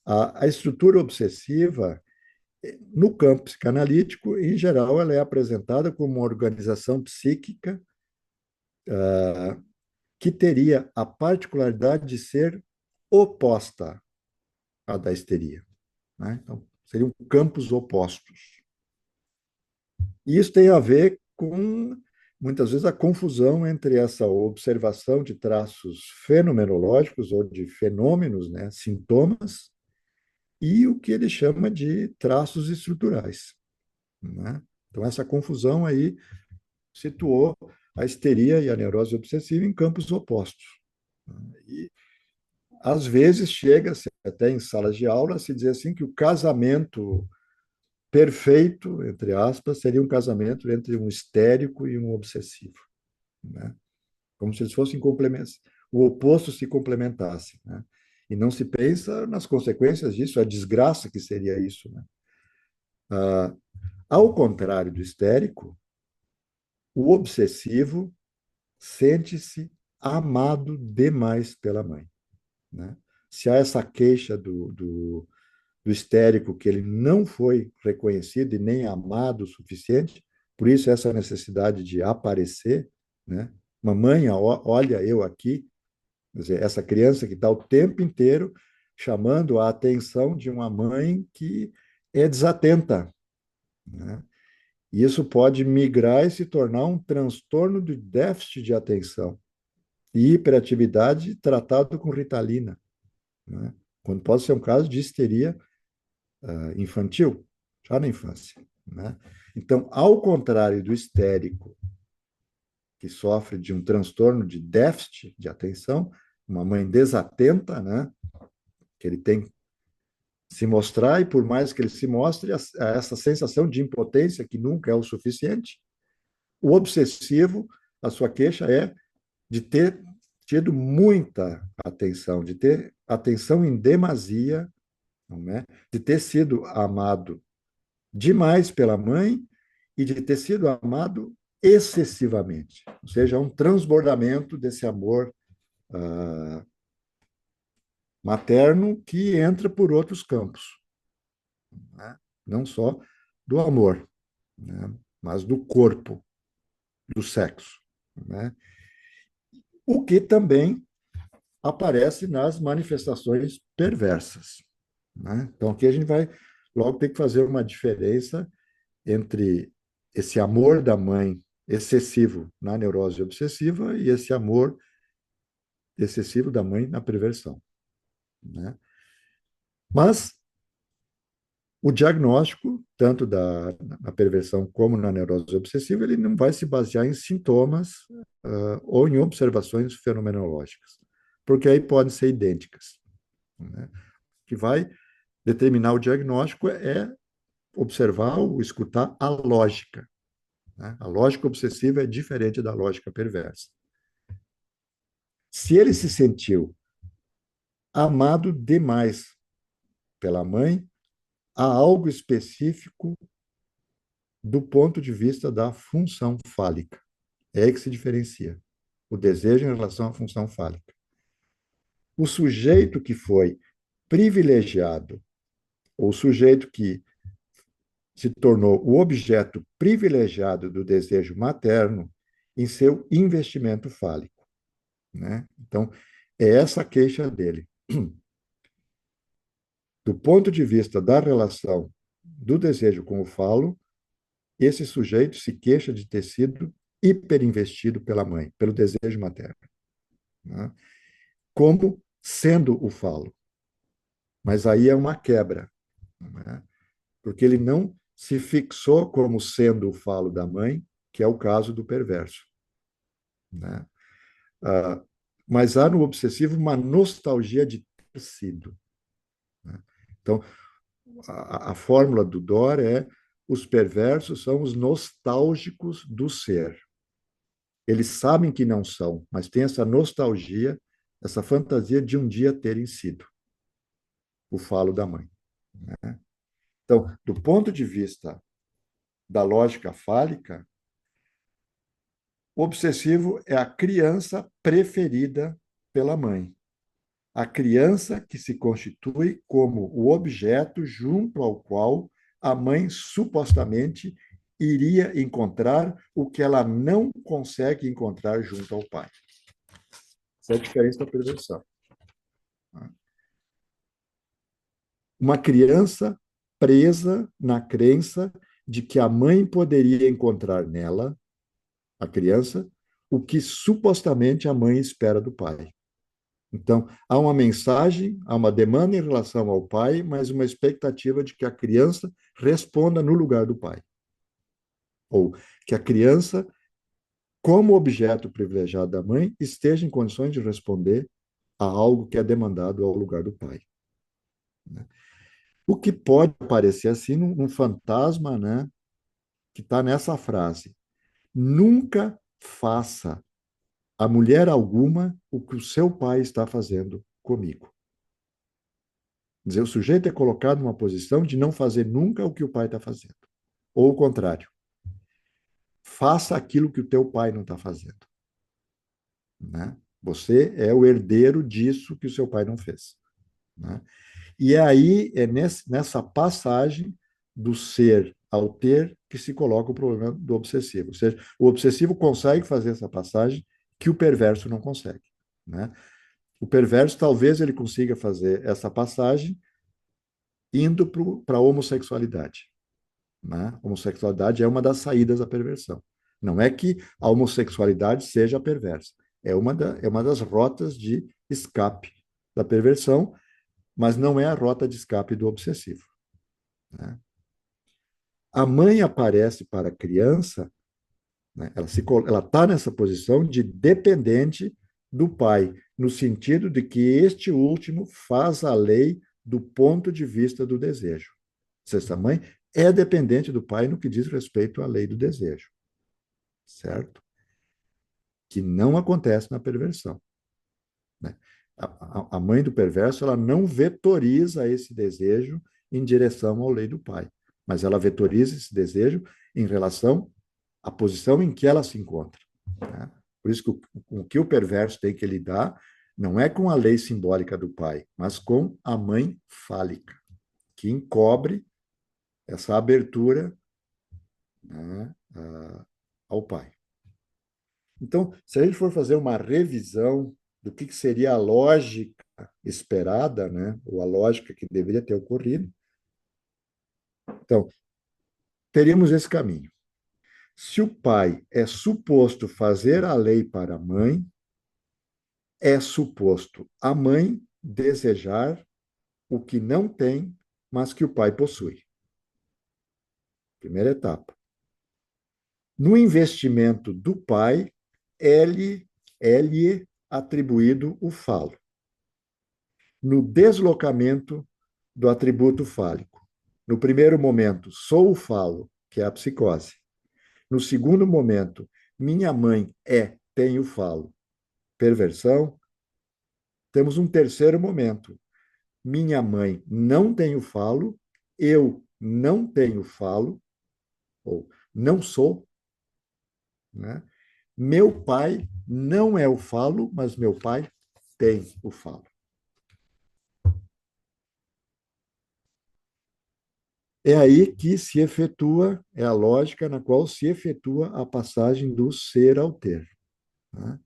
Speaker 3: a estrutura obsessiva, no campo psicanalítico, em geral, ela é apresentada como uma organização psíquica que teria a particularidade de ser oposta à da histeria, né? Então, seriam campos opostos. E isso tem a ver com, muitas vezes, a confusão entre essa observação de traços fenomenológicos ou de fenômenos, né, sintomas, e o que ele chama de traços estruturais, né? Então, essa confusão aí situou a histeria e a neurose obsessiva em campos opostos. E, às vezes, chega-se até em salas de aula a se dizer assim que o casamento perfeito, entre aspas, seria um casamento entre um histérico e um obsessivo, né? Como se eles fossem complementos, o oposto se complementasse, né? E não se pensa nas consequências disso, a desgraça que seria isso, né? Ao contrário do histérico, o obsessivo sente-se amado demais pela mãe, né? Se há essa queixa do histérico que ele não foi reconhecido e nem amado o suficiente, por isso essa necessidade de aparecer, né? Mamãe, olha eu aqui, quer dizer, essa criança que está o tempo inteiro chamando a atenção de uma mãe que é desatenta, né? E isso pode migrar e se tornar um transtorno de déficit de atenção e hiperatividade tratado com Ritalina, né? Quando pode ser um caso de histeria infantil, já na infância, né? Então, ao contrário do histérico, que sofre de um transtorno de déficit de atenção, uma mãe desatenta, né? Que ele tem que se mostrar, e por mais que ele se mostre, essa sensação de impotência que nunca é o suficiente. O obsessivo, a sua queixa é de ter tido muita atenção, de ter atenção em demasia, não é? De ter sido amado demais pela mãe e de ter sido amado excessivamente, ou seja, um transbordamento desse amor materno que entra por outros campos, né? Não só do amor, né? Mas do corpo, do sexo, né? O que também aparece nas manifestações perversas, né? Então, aqui a gente vai logo ter que fazer uma diferença entre esse amor da mãe excessivo na neurose obsessiva e esse amor excessivo da mãe na perversão, né? Mas o diagnóstico, tanto na perversão como na neurose obsessiva, ele não vai se basear em sintomas ou em observações fenomenológicas, porque aí podem ser idênticas, né? O que vai determinar o diagnóstico é observar ou escutar a lógica, né? A lógica obsessiva é diferente da lógica perversa. Se ele se sentiu amado demais pela mãe, há algo específico do ponto de vista da função fálica. É aí que se diferencia o desejo em relação à função fálica. O sujeito que foi privilegiado, ou o sujeito que se tornou o objeto privilegiado do desejo materno em seu investimento fálico, né? Então, é essa a queixa dele. Do ponto de vista da relação do desejo com o falo, esse sujeito se queixa de ter sido hiperinvestido pela mãe, pelo desejo materno, né? Como sendo o falo. Mas aí é uma quebra, né? Porque ele não se fixou como sendo o falo da mãe, que é o caso do perverso, né? Ah, mas há no obsessivo uma nostalgia de ter sido, né? Então, a fórmula do Dor é: os perversos são os nostálgicos do ser. Eles sabem que não são, mas têm essa nostalgia, essa fantasia de um dia terem sido o falo da mãe, né? Então, do ponto de vista da lógica fálica, o obsessivo é a criança preferida pela mãe. A criança que se constitui como o objeto junto ao qual a mãe supostamente iria encontrar o que ela não consegue encontrar junto ao pai. Essa é a diferença da perversão. Uma criança presa na crença de que a mãe poderia encontrar nela, a criança, o que supostamente a mãe espera do pai. Então, há uma mensagem, há uma demanda em relação ao pai, mas uma expectativa de que a criança responda no lugar do pai. Ou que a criança, como objeto privilegiado da mãe, esteja em condições de responder a algo que é demandado ao lugar do pai. O que pode parecer assim um fantasma, né, que está nessa frase: nunca faça a mulher alguma o que o seu pai está fazendo comigo. Quer dizer, o sujeito é colocado numa posição de não fazer nunca o que o pai está fazendo. Ou o contrário, faça aquilo que o teu pai não está fazendo, né? Você é o herdeiro disso que o seu pai não fez, né? E aí é nessa passagem do ser ao ter que se coloca o problema do obsessivo. Ou seja, o obsessivo consegue fazer essa passagem que o perverso não consegue, né? O perverso talvez ele consiga fazer essa passagem indo para a homossexualidade, né? A homossexualidade é uma das saídas da perversão. Não é que a homossexualidade seja perversa, é uma das rotas de escape da perversão, mas não é a rota de escape do obsessivo, né? A mãe aparece para a criança, né? Ela está nessa posição de dependente do pai, no sentido de que este último faz a lei do ponto de vista do desejo. Essa mãe é dependente do pai no que diz respeito à lei do desejo, certo? Que não acontece na perversão, né? A mãe do perverso, ela não vetoriza esse desejo em direção à lei do pai, mas ela vetoriza esse desejo em relação à posição em que ela se encontra, né? Por isso que o que o perverso tem que lidar não é com a lei simbólica do pai, mas com a mãe fálica, que encobre essa abertura, né, ao pai. Então, se a gente for fazer uma revisão do que seria a lógica esperada, né, ou a lógica que deveria ter ocorrido, então, teríamos esse caminho. Se o pai é suposto fazer a lei para a mãe, é suposto a mãe desejar o que não tem, mas que o pai possui. Primeira etapa. No investimento do pai, é-lhe atribuído o falo. No deslocamento do atributo fálico. No primeiro momento, sou o falo, que é a psicose. No segundo momento, minha mãe tem o falo, perversão. Temos um terceiro momento. Minha mãe não tem o falo, eu não tenho falo, ou não sou, né? Meu pai não é o falo, mas meu pai tem o falo. É aí que se efetua, é a lógica na qual se efetua a passagem do ser ao ter, né?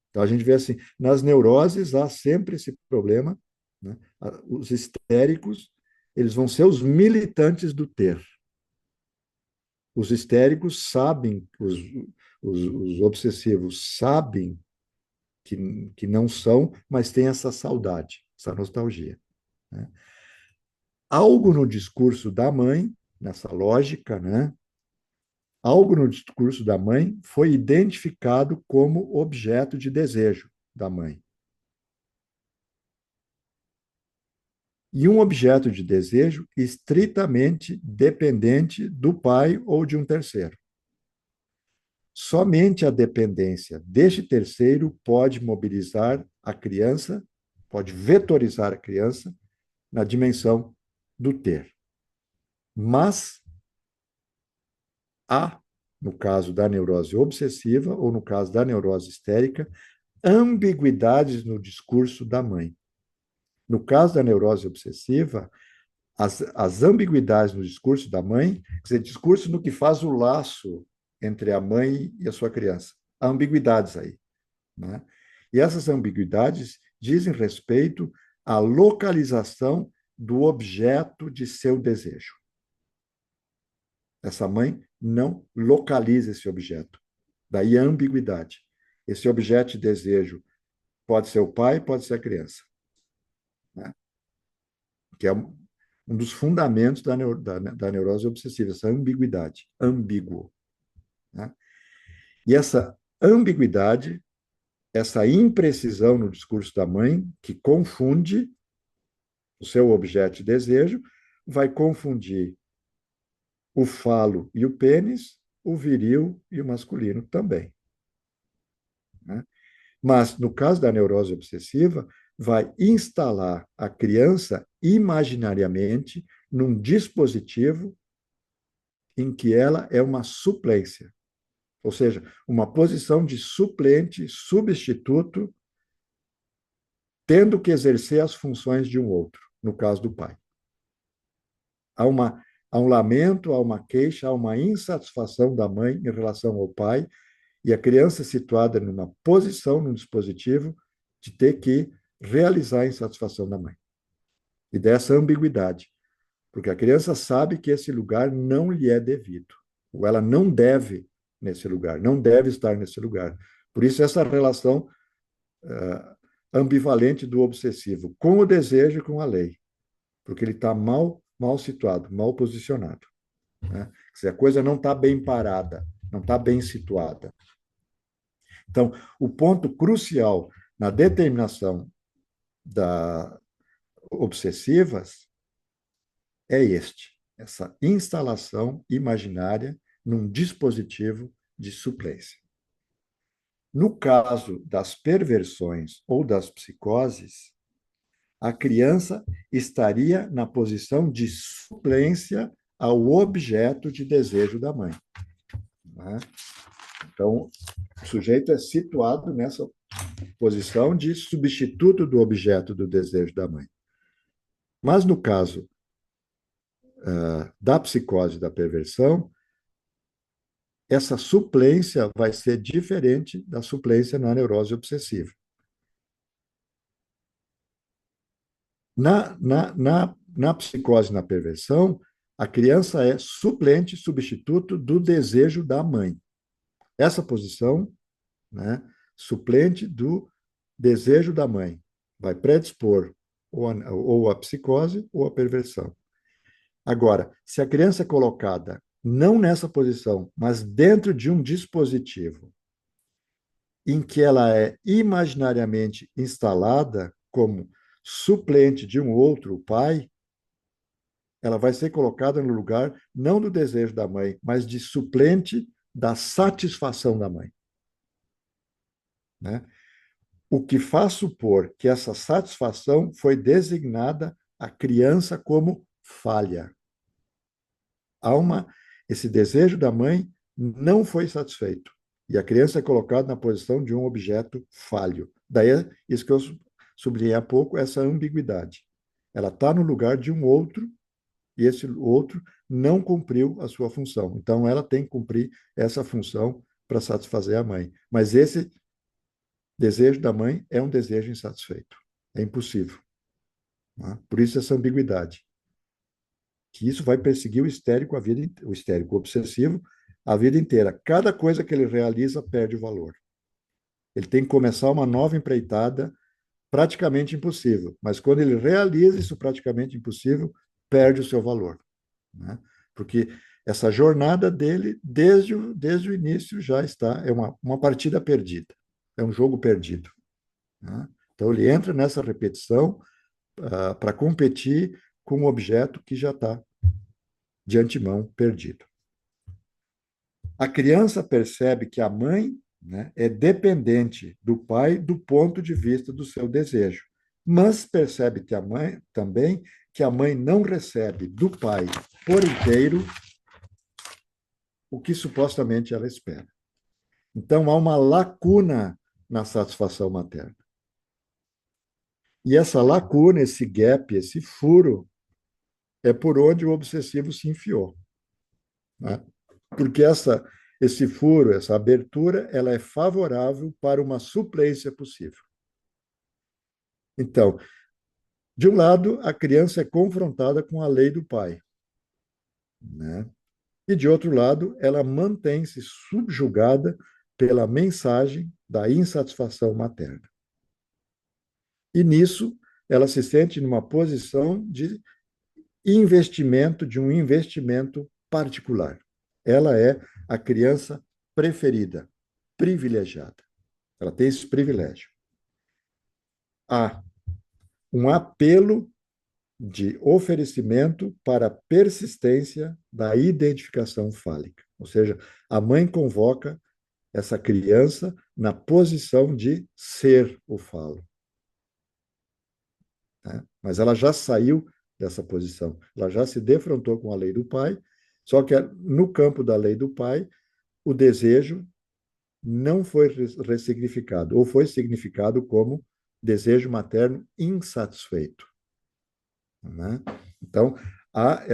Speaker 3: Então, a gente vê assim, nas neuroses há sempre esse problema, né? Os histéricos, eles vão ser os militantes do ter. Os histéricos sabem, os obsessivos sabem que não são, mas têm essa saudade, essa nostalgia, né? Algo no discurso da mãe, nessa lógica, né? Algo no discurso da mãe foi identificado como objeto de desejo da mãe. E um objeto de desejo estritamente dependente do pai ou de um terceiro. Somente a dependência deste terceiro pode mobilizar a criança, pode vetorizar a criança na dimensão do ter. Mas há, no caso da neurose obsessiva ou no caso da neurose histérica, ambiguidades no discurso da mãe. No caso da neurose obsessiva, as ambiguidades no discurso da mãe, quer dizer, discurso no que faz o laço entre a mãe e a sua criança. Há ambiguidades aí, né? E essas ambiguidades dizem respeito à localização do objeto de seu desejo. Essa mãe não localiza esse objeto. Daí a ambiguidade. Esse objeto de desejo pode ser o pai, pode ser a criança, né? Que é um dos fundamentos da neurose obsessiva, essa ambiguidade, ambíguo, né? E essa ambiguidade, essa imprecisão no discurso da mãe, que confunde o seu objeto de desejo, vai confundir o falo e o pênis, o viril e o masculino também, né? Mas, no caso da neurose obsessiva, vai instalar a criança imaginariamente num dispositivo em que ela é uma suplência, ou seja, uma posição de suplente, substituto, tendo que exercer as funções de um outro, no caso do pai. Há um lamento, há uma queixa, há uma insatisfação da mãe em relação ao pai, e a criança situada numa posição, num dispositivo, de ter que realizar a insatisfação da mãe. E dessa ambiguidade, porque a criança sabe que esse lugar não lhe é devido, ou ela não deve nesse lugar, não deve estar nesse lugar. Por isso, essa relação ambivalente do obsessivo com o desejo e com a lei, porque ele está mal situado, mal posicionado, né? Quer dizer, a coisa não está bem parada, não está bem situada. Então, o ponto crucial na determinação das obsessivas é essa instalação imaginária num dispositivo de suplência. No caso das perversões ou das psicoses, a criança estaria na posição de suplência ao objeto de desejo da mãe, né? Então, o sujeito é situado nessa posição de substituto do objeto do desejo da mãe. Mas, no caso da psicose e da perversão, essa suplência vai ser diferente da suplência na neurose obsessiva. Na psicose e na perversão, a criança é suplente, substituto do desejo da mãe. Essa posição, né, suplente do desejo da mãe, vai predispor ou a psicose ou a perversão. Agora, se a criança é colocada não nessa posição, mas dentro de um dispositivo em que ela é imaginariamente instalada como suplente de um outro pai, ela vai ser colocada no lugar não do desejo da mãe, mas de suplente da satisfação da mãe, né? O que faz supor que essa satisfação foi designada à criança como falha. Esse desejo da mãe não foi satisfeito. E a criança é colocada na posição de um objeto falho. Daí, isso que eu sublinhei há pouco, essa ambiguidade. Ela está no lugar de um outro, e esse outro não cumpriu a sua função. Então, ela tem que cumprir essa função para satisfazer a mãe. Mas esse desejo da mãe é um desejo insatisfeito. É impossível, né? Por isso, essa ambiguidade. Que isso vai perseguir o histérico obsessivo a vida inteira. Cada coisa que ele realiza perde o valor. Ele tem que começar uma nova empreitada praticamente impossível, mas quando ele realiza isso praticamente impossível, perde o seu valor, né? Porque essa jornada dele, desde o início, já está, é uma partida perdida, é um jogo perdido, né? Então, ele entra nessa repetição para competir com um objeto que já está, de antemão, perdido. A criança percebe que a mãe, né, é dependente do pai do ponto de vista do seu desejo, mas percebe que a mãe também que a mãe não recebe do pai por inteiro o que supostamente ela espera. Então há uma lacuna na satisfação materna. E essa lacuna, esse gap, esse furo, é por onde o obsessivo se enfiou, né? Porque esse furo, essa abertura, ela é favorável para uma suplência possível. Então, de um lado, a criança é confrontada com a lei do pai, né? E de outro lado, ela mantém-se subjugada pela mensagem da insatisfação materna. E nisso, ela se sente numa posição de investimento, de um investimento particular. Ela é a criança preferida, privilegiada. Ela tem esse privilégio. Há um apelo de oferecimento para a persistência da identificação fálica. Ou seja, a mãe convoca essa criança na posição de ser o falo, né? Mas ela já saiu dessa posição, ela já se defrontou com a lei do pai, só que no campo da lei do pai, o desejo não foi ressignificado, ou foi significado como desejo materno insatisfeito, né? Então, há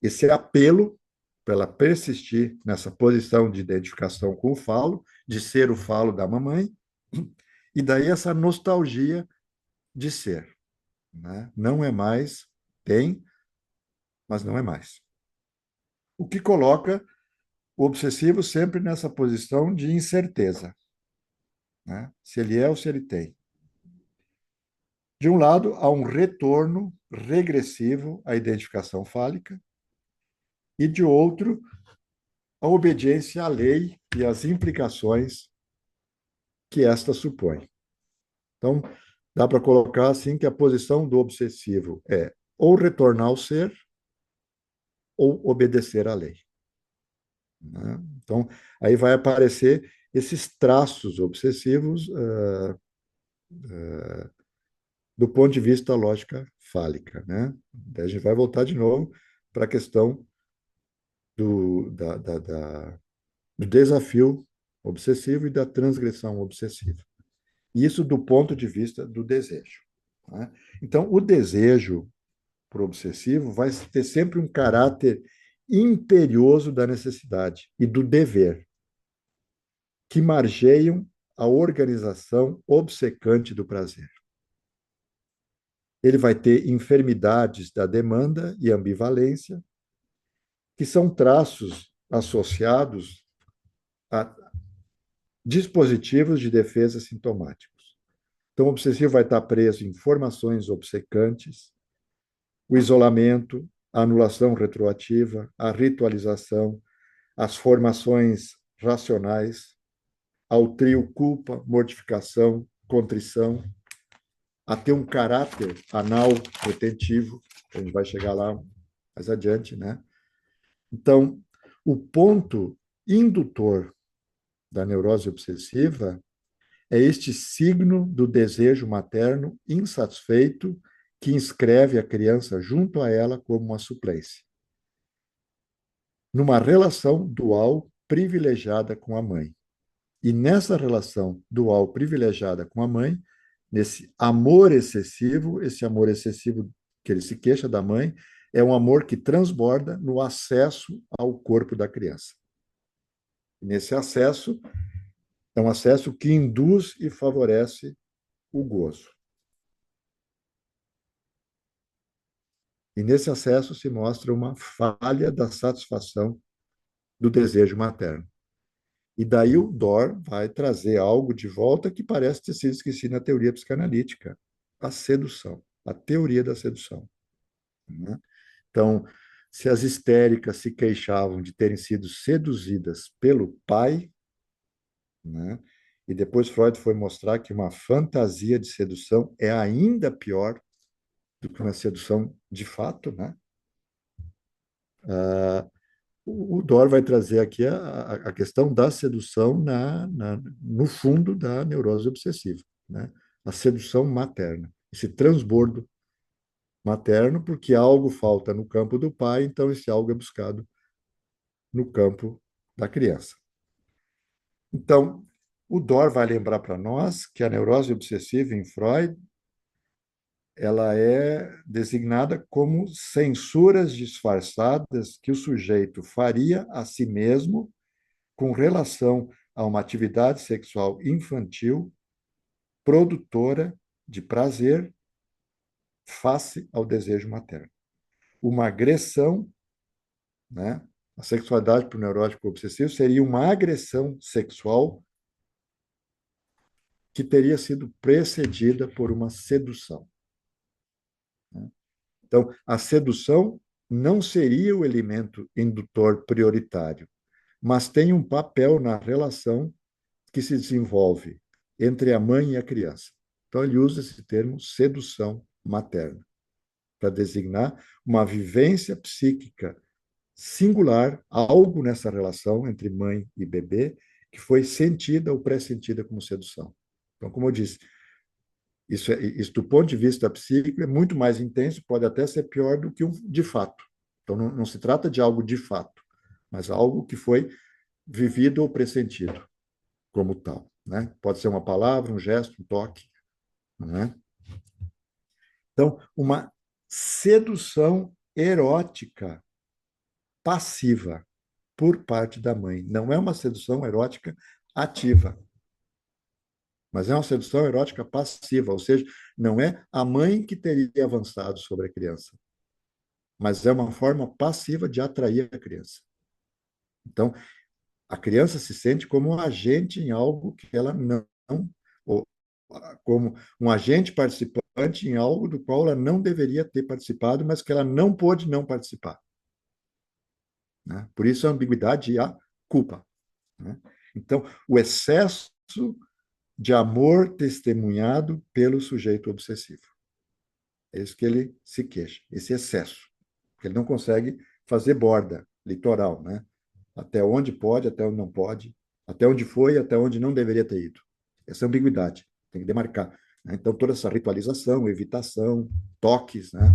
Speaker 3: esse apelo para ela persistir nessa posição de identificação com o falo, de ser o falo da mamãe, e daí essa nostalgia de ser, né? Não é mais, tem, mas não é mais. O que coloca o obsessivo sempre nessa posição de incerteza, né? Se ele é ou se ele tem. De um lado, há um retorno regressivo à identificação fálica, e de outro, a obediência à lei e às implicações que esta supõe. Então, dá para colocar assim que a posição do obsessivo é ou retornar ao ser ou obedecer à lei, né? Então, aí vai aparecer esses traços obsessivos do ponto de vista da lógica fálica, né? Daí a gente vai voltar de novo para a questão do desafio obsessivo e da transgressão obsessiva. Isso do ponto de vista do desejo, né? Então, o desejo para o obsessivo vai ter sempre um caráter imperioso da necessidade e do dever, que margeiam a organização obcecante do prazer. Ele vai ter enfermidades da demanda e ambivalência, que são traços associados a dispositivos de defesa sintomáticos. Então, o obsessivo vai estar preso em formações obcecantes, o isolamento, a anulação retroativa, a ritualização, as formações racionais, ao trio culpa, mortificação, contrição, a ter um caráter anal retentivo, a gente vai chegar lá mais adiante, né? Então, o ponto indutor da neurose obsessiva é este signo do desejo materno insatisfeito que inscreve a criança junto a ela como uma suplência, numa relação dual privilegiada com a mãe. E nessa relação dual privilegiada com a mãe, nesse amor excessivo, esse amor excessivo que ele se queixa da mãe, é um amor que transborda no acesso ao corpo da criança. E nesse acesso, é um acesso que induz e favorece o gozo. E nesse acesso se mostra uma falha da satisfação do desejo materno. E daí o Dor vai trazer algo de volta que parece ter sido esquecido na teoria psicanalítica, a sedução, a teoria da sedução. Né? Então, se as histéricas se queixavam de terem sido seduzidas pelo pai, né? E depois Freud foi mostrar que uma fantasia de sedução é ainda pior do que uma sedução de fato, né? Ah, o Dor vai trazer aqui a questão da sedução no fundo da neurose obsessiva, né? A sedução materna, esse transbordo materno, porque algo falta no campo do pai, então esse algo é buscado no campo da criança. Então, o Dor vai lembrar para nós que a neurose obsessiva em Freud ela é designada como censuras disfarçadas que o sujeito faria a si mesmo com relação a uma atividade sexual infantil produtora de prazer face ao desejo materno. Uma agressão, né? A sexualidade para o neurótico obsessivo seria uma agressão sexual que teria sido precedida por uma sedução. Então, a sedução não seria o elemento indutor prioritário, mas tem um papel na relação que se desenvolve entre a mãe e a criança. Então, ele usa esse termo sedução materna para designar uma vivência psíquica singular, algo nessa relação entre mãe e bebê que foi sentida ou pressentida como sedução. Então, como eu disse, isso do ponto de vista psíquico é muito mais intenso, pode até ser pior do que um de fato. Então, não se trata de algo de fato, mas algo que foi vivido ou pressentido como tal. Né? Pode ser uma palavra, um gesto, um toque. Né? Então, uma sedução erótica passiva por parte da mãe. Não é uma sedução erótica ativa, mas é uma sedução erótica passiva, ou seja, não é a mãe que teria avançado sobre a criança, mas é uma forma passiva de atrair a criança. Então, a criança se sente como um agente em algo que ela não, ou como um agente participante em algo do qual ela não deveria ter participado, mas que ela não pôde não participar. Né? Por isso a ambiguidade e a culpa. Né? Então, o excesso de amor testemunhado pelo sujeito obsessivo. É isso que ele se queixa, esse excesso. Porque ele não consegue fazer borda litoral, né? Até onde pode, até onde não pode, até onde foi, até onde não deveria ter ido. Essa ambiguidade, tem que demarcar. Né? Então, toda essa ritualização, evitação, toques. Né?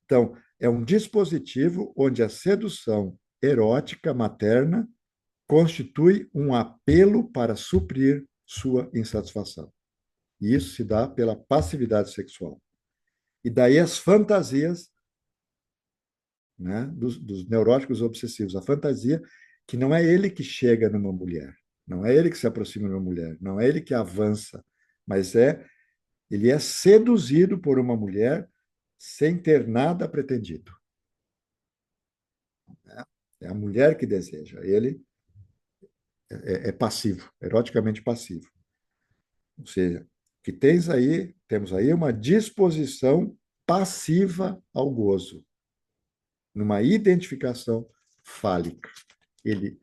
Speaker 3: Então, é um dispositivo onde a sedução erótica materna constitui um apelo para suprir sua insatisfação. E isso se dá pela passividade sexual. E daí as fantasias, né, dos neuróticos obsessivos. A fantasia que não é ele que chega numa mulher, não é ele que se aproxima de uma mulher, não é ele que avança, mas ele é seduzido por uma mulher sem ter nada pretendido. É a mulher que deseja, ele é passivo, eroticamente passivo. Ou seja, que temos aí uma disposição passiva ao gozo, numa identificação fálica. Ele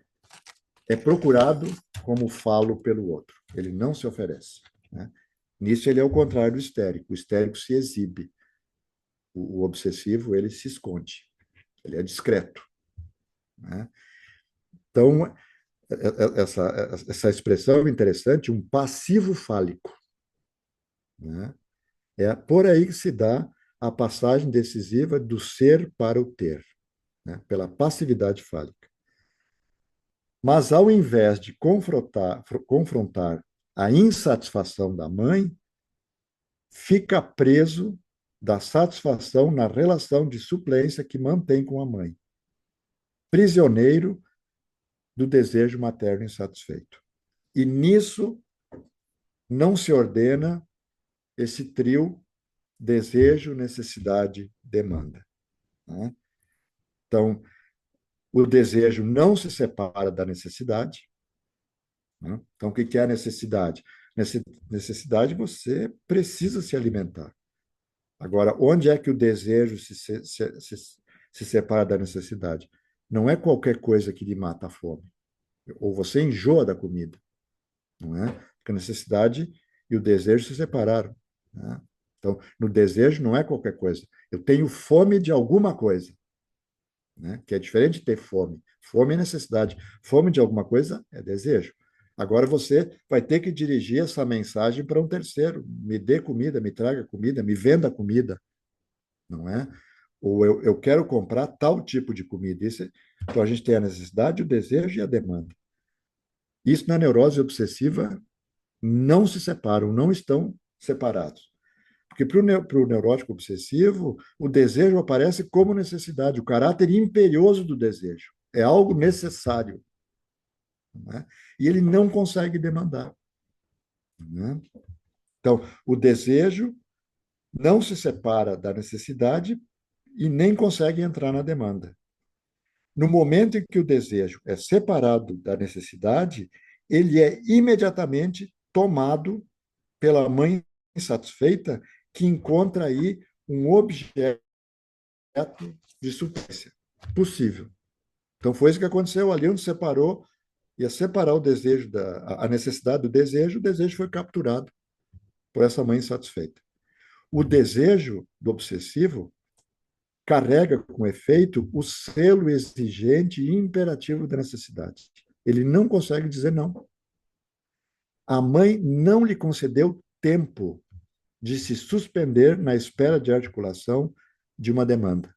Speaker 3: é procurado como falo pelo outro. Ele não se oferece. Né? Nisso ele é o contrário do histérico. O histérico se exibe. O obsessivo, ele se esconde. Ele é discreto. Né? Então, essa expressão é interessante, um passivo fálico. Né? É por aí que se dá a passagem decisiva do ser para o ter, né? Pela passividade fálica. Mas, ao invés de confrontar a insatisfação da mãe, fica preso da satisfação na relação de suplência que mantém com a mãe, prisioneiro do desejo materno insatisfeito. E nisso não se ordena esse trio desejo, necessidade, demanda. Né? Então, O desejo não se separa da necessidade, né? Então, o que é a necessidade? Necessidade, você precisa se alimentar. Agora, onde é que o desejo se separa da necessidade? Não é qualquer coisa que lhe mata a fome. Ou você enjoa da comida, não é? Porque a necessidade e o desejo se separaram, né? Então, no desejo não é qualquer coisa. Eu tenho fome de alguma coisa, né? Que é diferente de ter fome. Fome é necessidade. Fome de alguma coisa é desejo. Agora você vai ter que dirigir essa mensagem para um terceiro. Me dê comida, me traga comida, me venda comida, não é? Ou eu quero comprar tal tipo de comida. Então a gente tem a necessidade, o desejo e a demanda. Isso na neurose obsessiva não se separam, não estão separados. Porque para o neurótico obsessivo, o desejo aparece como necessidade, o caráter imperioso do desejo. É algo necessário. Não é? E ele não consegue demandar. Não é? Então, o desejo não se separa da necessidade e nem consegue entrar na demanda. No momento em que o desejo é separado da necessidade, ele é imediatamente tomado pela mãe insatisfeita, que encontra aí um objeto de suplência possível. Então, foi isso que aconteceu ali, onde separou, ia separar o desejo, a necessidade do desejo, o desejo foi capturado por essa mãe insatisfeita. O desejo do obsessivo carrega com efeito o selo exigente e imperativo da necessidade. Ele não consegue dizer não. A mãe não lhe concedeu tempo de se suspender na espera de articulação de uma demanda,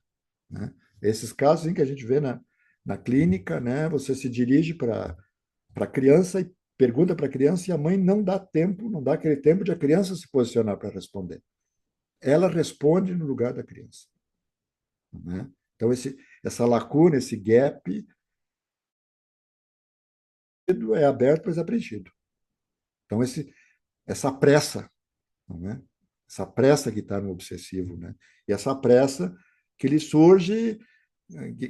Speaker 3: né? Esses casos em que a gente vê na clínica, né, você se dirige para a criança e pergunta para a criança e a mãe não dá tempo, não dá aquele tempo de a criança se posicionar para responder. Ela responde no lugar da criança, né? Então, essa lacuna, esse gap é aberto, mas é preenchido. Então, essa pressa, né? Essa pressa que está no obsessivo, né? E essa pressa que lhe surge,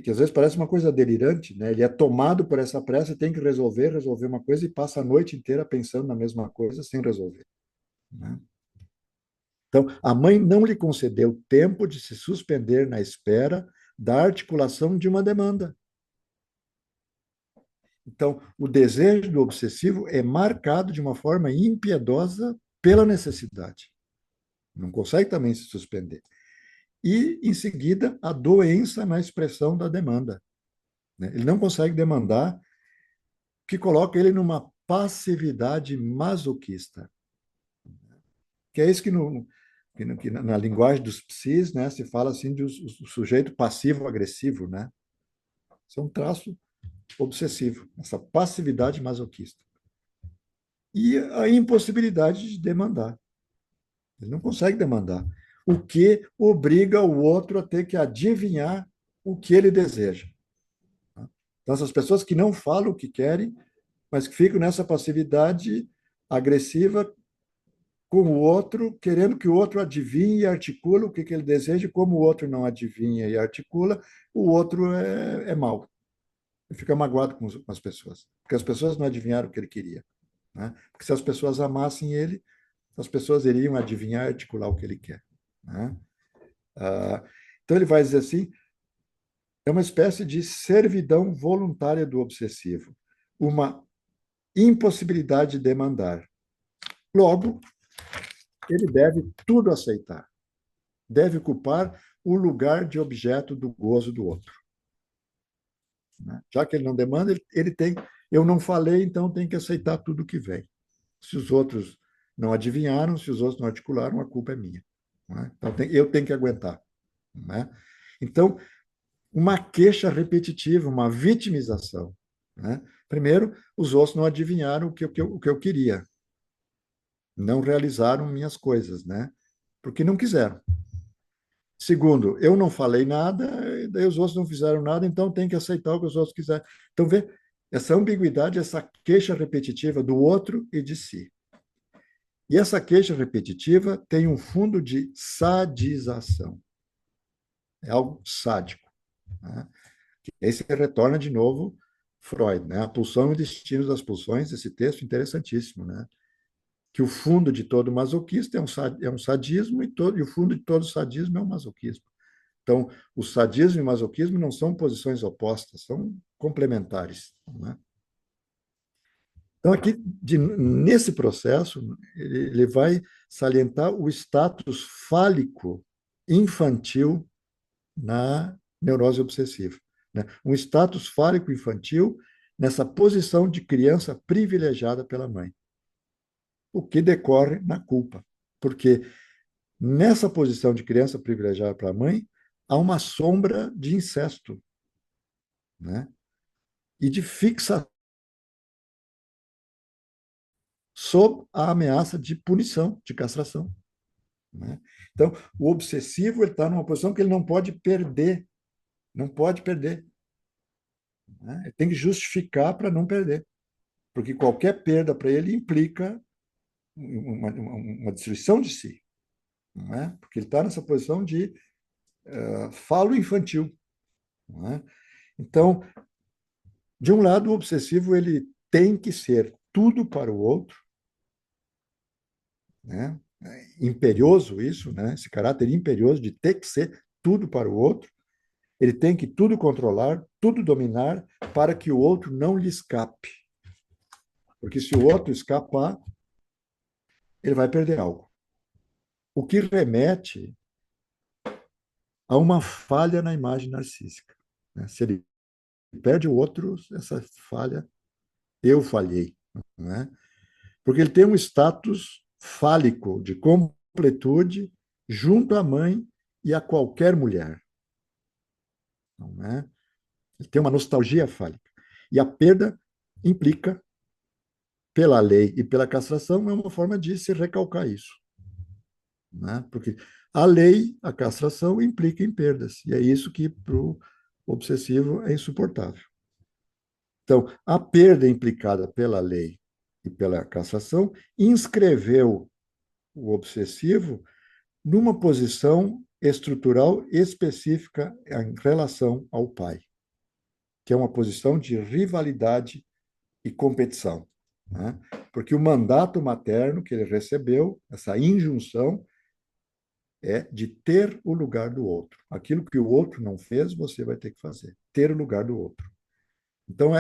Speaker 3: que às vezes parece uma coisa delirante, né? Ele é tomado por essa pressa e tem que resolver uma coisa e passa a noite inteira pensando na mesma coisa sem resolver, né? Então, a mãe não lhe concedeu tempo de se suspender na espera da articulação de uma demanda. Então, o desejo do obsessivo é marcado de uma forma impiedosa pela necessidade. Não consegue também se suspender. E, em seguida, a doença na expressão da demanda, né? Ele não consegue demandar, que coloca ele numa passividade masoquista. Que é isso que na linguagem dos psis, né, se fala assim de o sujeito passivo-agressivo, né? Isso é um traço obsessivo, essa passividade masoquista. E a impossibilidade de demandar. Ele não consegue demandar. O que obriga o outro a ter que adivinhar o que ele deseja. Então, essas pessoas que não falam o que querem, mas que ficam nessa passividade agressiva com o outro, querendo que o outro adivinhe e articule o que ele deseja, e como o outro não adivinha e articula, o outro é mau. Ele fica magoado com as pessoas, porque as pessoas não adivinharam o que ele queria, né? Porque se as pessoas amassem ele, as pessoas iriam adivinhar e articular o que ele quer, né? Então ele vai dizer assim, é uma espécie de servidão voluntária do obsessivo, uma impossibilidade de demandar. Logo, ele deve tudo aceitar, deve ocupar o lugar de objeto do gozo do outro, né? Já que ele não demanda, ele tem, eu não falei, então tem que aceitar tudo que vem. Se os outros não adivinharam, se os outros não articularam, a culpa é minha, né? Então eu tenho que aguentar, né? Então, uma queixa repetitiva, uma vitimização, né? Primeiro, os outros não adivinharam o que eu queria, não realizaram minhas coisas, né? Porque não quiseram. Segundo, eu não falei nada, daí os outros não fizeram nada, então tem que aceitar o que os outros quiserem. Então, vê essa ambiguidade, essa queixa repetitiva do outro e de si. E essa queixa repetitiva tem um fundo de sadização. É algo sádico, né? Aí você retorna de novo Freud, né? A pulsão e o destino das pulsões, esse texto interessantíssimo, né? Que o fundo de todo masoquista é um sadismo e o fundo de todo sadismo é um masoquismo. Então, o sadismo e o masoquismo não são posições opostas, são complementares, né? Então, aqui, nesse processo, ele vai salientar o status fálico infantil na neurose obsessiva, né? Um status fálico infantil nessa posição de criança privilegiada pela mãe, o que decorre na culpa, porque nessa posição de criança privilegiada pela mãe há uma sombra de incesto, né? E de fixação sob a ameaça de punição, de castração, né? Então, o obsessivo está numa posição que ele não pode perder, não pode perder, né? Ele tem que justificar para não perder, porque qualquer perda para ele implica uma destruição de si, não é? Porque ele está nessa posição de falo infantil, não é? Então, de um lado, o obsessivo ele tem que ser tudo para o outro, né? Imperioso isso, né? Esse caráter imperioso de ter que ser tudo para o outro. Ele tem que tudo controlar, tudo dominar, para que o outro não lhe escape. Porque se o outro escapar, ele vai perder algo. O que remete a uma falha na imagem narcísica, né? Se ele perde o outro, essa falha, eu falhei, né? Porque ele tem um status fálico de completude junto à mãe e a qualquer mulher, não é? Ele tem uma nostalgia fálica. E a perda implica, pela lei e pela castração, é uma forma de se recalcar isso, né? Porque a lei, a castração, implica em perdas. E é isso que, para o obsessivo, é insuportável. Então, a perda implicada pela lei e pela castração inscreveu o obsessivo numa posição estrutural específica em relação ao pai, que é uma posição de rivalidade e competição, né? Porque o mandato materno que ele recebeu, essa injunção, é de ter o lugar do outro. Aquilo que o outro não fez, você vai ter que fazer. Ter o lugar do outro. Então,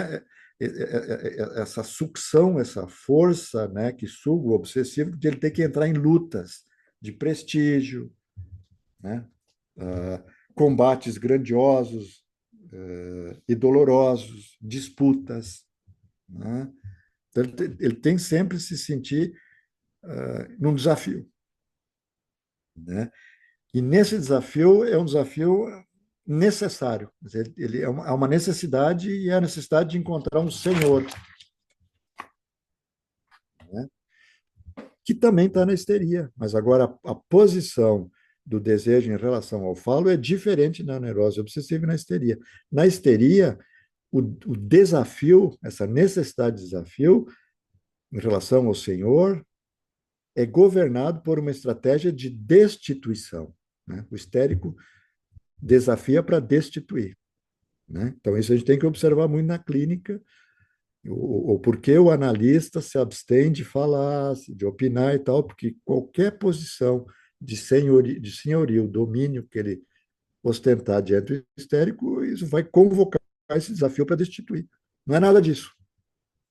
Speaker 3: essa sucção, essa força, né, que suga o obsessivo, de ele ter que entrar em lutas de prestígio, né? Combates grandiosos e dolorosos, disputas, né? Então, ele tem sempre se sentir num desafio, né? E nesse desafio é um desafio necessário. Ele é uma necessidade e é a necessidade de encontrar um senhor, né? Que também está na histeria. Mas agora a posição do desejo em relação ao falo é diferente na neurose obsessiva e na histeria. Na histeria, o desafio, essa necessidade de desafio em relação ao senhor, é governado por uma estratégia de destituição, né? O histérico desafia para destituir, né? Então, isso a gente tem que observar muito na clínica, o porquê o analista se abstém de falar, de opinar e tal, porque qualquer posição de senhorio, domínio que ele ostentar diante do histérico, isso vai convocar esse desafio para destituir. Não é nada disso,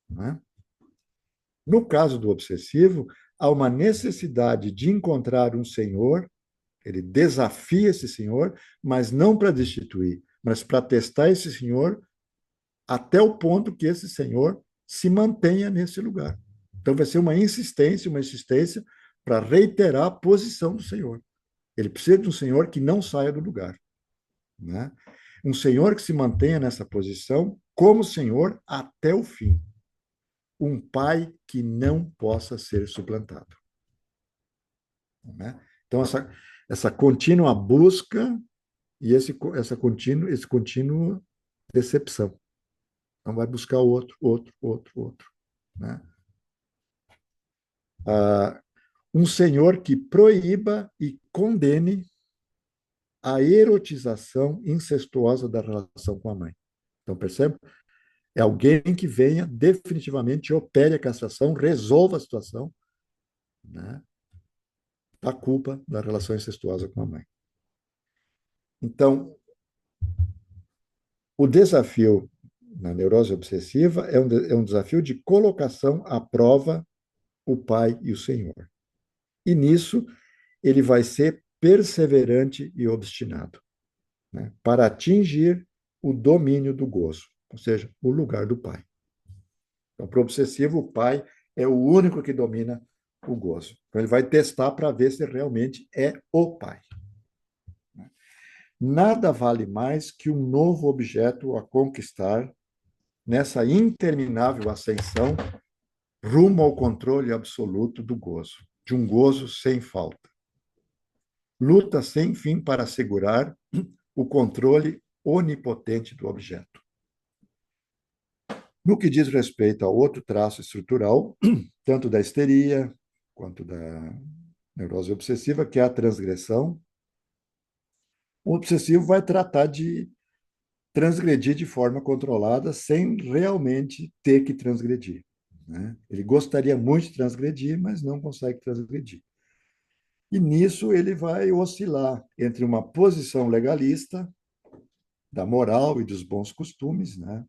Speaker 3: né? No caso do obsessivo, há uma necessidade de encontrar um senhor, ele desafia esse senhor, mas não para destituir, mas para testar esse senhor até o ponto que esse senhor se mantenha nesse lugar. Então, vai ser uma insistência para reiterar a posição do senhor. Ele precisa de um senhor que não saia do lugar, né? Um senhor que se mantenha nessa posição como senhor até o fim. Um pai que não possa ser suplantado, né? Então, essa contínua busca e esse contínuo decepção. Então, vai buscar outro, né? Um senhor que proíba e condene a erotização incestuosa da relação com a mãe. Então, percebe? É alguém que venha definitivamente, opere a castração, resolva a situação, né, da culpa da relação incestuosa com a mãe. Então, o desafio na neurose obsessiva é um desafio de colocação à prova o pai e o senhor. E nisso, ele vai ser perseverante e obstinado, né, para atingir o domínio do gozo, ou seja, o lugar do pai. Então, para o obsessivo, o pai é o único que domina o gozo. Então, ele vai testar para ver se realmente é o pai. Nada vale mais que um novo objeto a conquistar nessa interminável ascensão rumo ao controle absoluto do gozo, de um gozo sem falta. Luta sem fim para assegurar o controle onipotente do objeto. No que diz respeito a outro traço estrutural, tanto da histeria quanto da neurose obsessiva, que é a transgressão, o obsessivo vai tratar de transgredir de forma controlada sem realmente ter que transgredir, né? Ele gostaria muito de transgredir, mas não consegue transgredir. E nisso ele vai oscilar entre uma posição legalista da moral e dos bons costumes, né?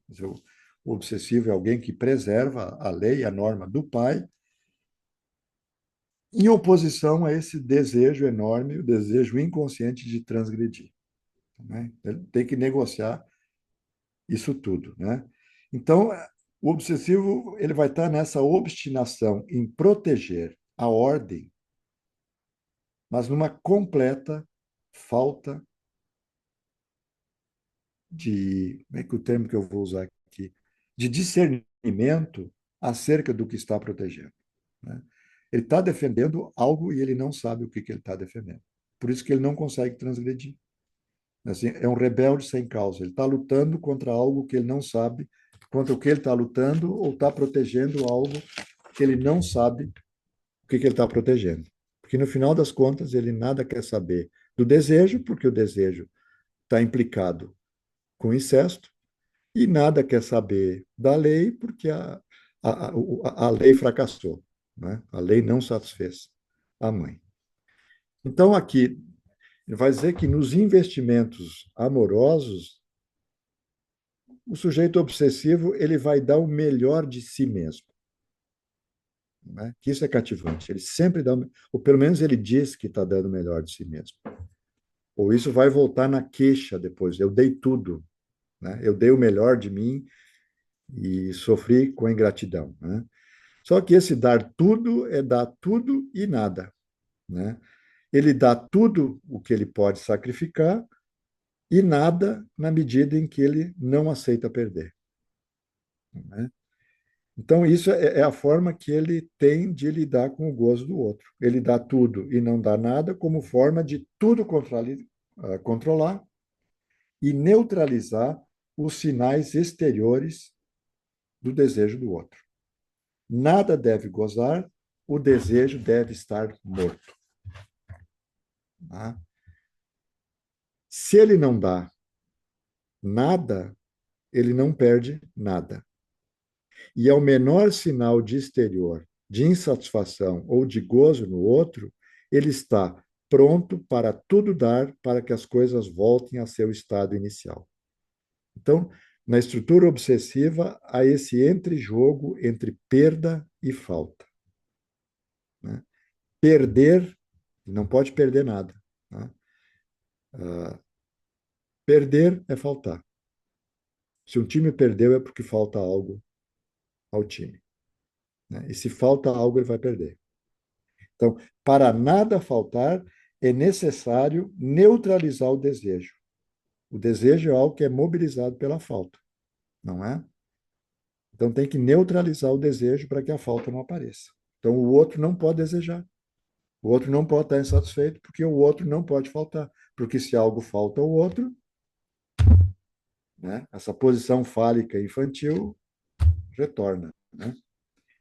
Speaker 3: O obsessivo é alguém que preserva a lei, a norma do pai, em oposição a esse desejo enorme, o desejo inconsciente de transgredir, né? Ele tem que negociar isso tudo, né? Então, o obsessivo ele vai estar nessa obstinação em proteger a ordem, mas numa completa falta de, como é que é o termo que eu vou usar aqui, de discernimento acerca do que está protegendo, né? Ele está defendendo algo e ele não sabe o que ele está defendendo. Por isso que ele não consegue transgredir. Assim, é um rebelde sem causa. Ele está lutando contra algo que ele não sabe, contra o que ele está lutando, ou está protegendo algo que ele não sabe o que ele está protegendo. Porque, no final das contas, ele nada quer saber do desejo, porque o desejo está implicado com incesto, e nada quer saber da lei, porque a lei fracassou, né? A lei não satisfez a mãe. Então, aqui, ele vai dizer que nos investimentos amorosos, o sujeito obsessivo ele vai dar o melhor de si mesmo, né? Que isso é cativante. Ele sempre dá, ou pelo menos ele diz que está dando o melhor de si mesmo. Ou isso vai voltar na queixa depois. Eu dei tudo, né? Eu dei o melhor de mim e sofri com ingratidão, né? Só que esse dar tudo é dar tudo e nada, né? Ele dá tudo o que ele pode sacrificar e nada na medida em que ele não aceita perder, né? Então, isso é a forma que ele tem de lidar com o gozo do outro. Ele dá tudo e não dá nada, como forma de tudo controlar e neutralizar os sinais exteriores do desejo do outro. Nada deve gozar, o desejo deve estar morto. Tá? Se ele não dá nada, ele não perde nada. E ao menor sinal de exterior, de insatisfação ou de gozo no outro, ele está pronto para tudo dar para que as coisas voltem a seu estado inicial. Então, na estrutura obsessiva, há esse entrejogo entre perda e falta, né? Perder, não pode perder nada, né? Perder é faltar. Se um time perdeu, é porque falta algo ao time, né? E se falta algo, ele vai perder. Então, para nada faltar, é necessário neutralizar o desejo. O desejo é algo que é mobilizado pela falta, não é? Então, tem que neutralizar o desejo para que a falta não apareça. Então, o outro não pode desejar. O outro não pode estar insatisfeito, porque o outro não pode faltar. Porque se algo falta ao outro, né, essa posição fálica infantil retorna, né?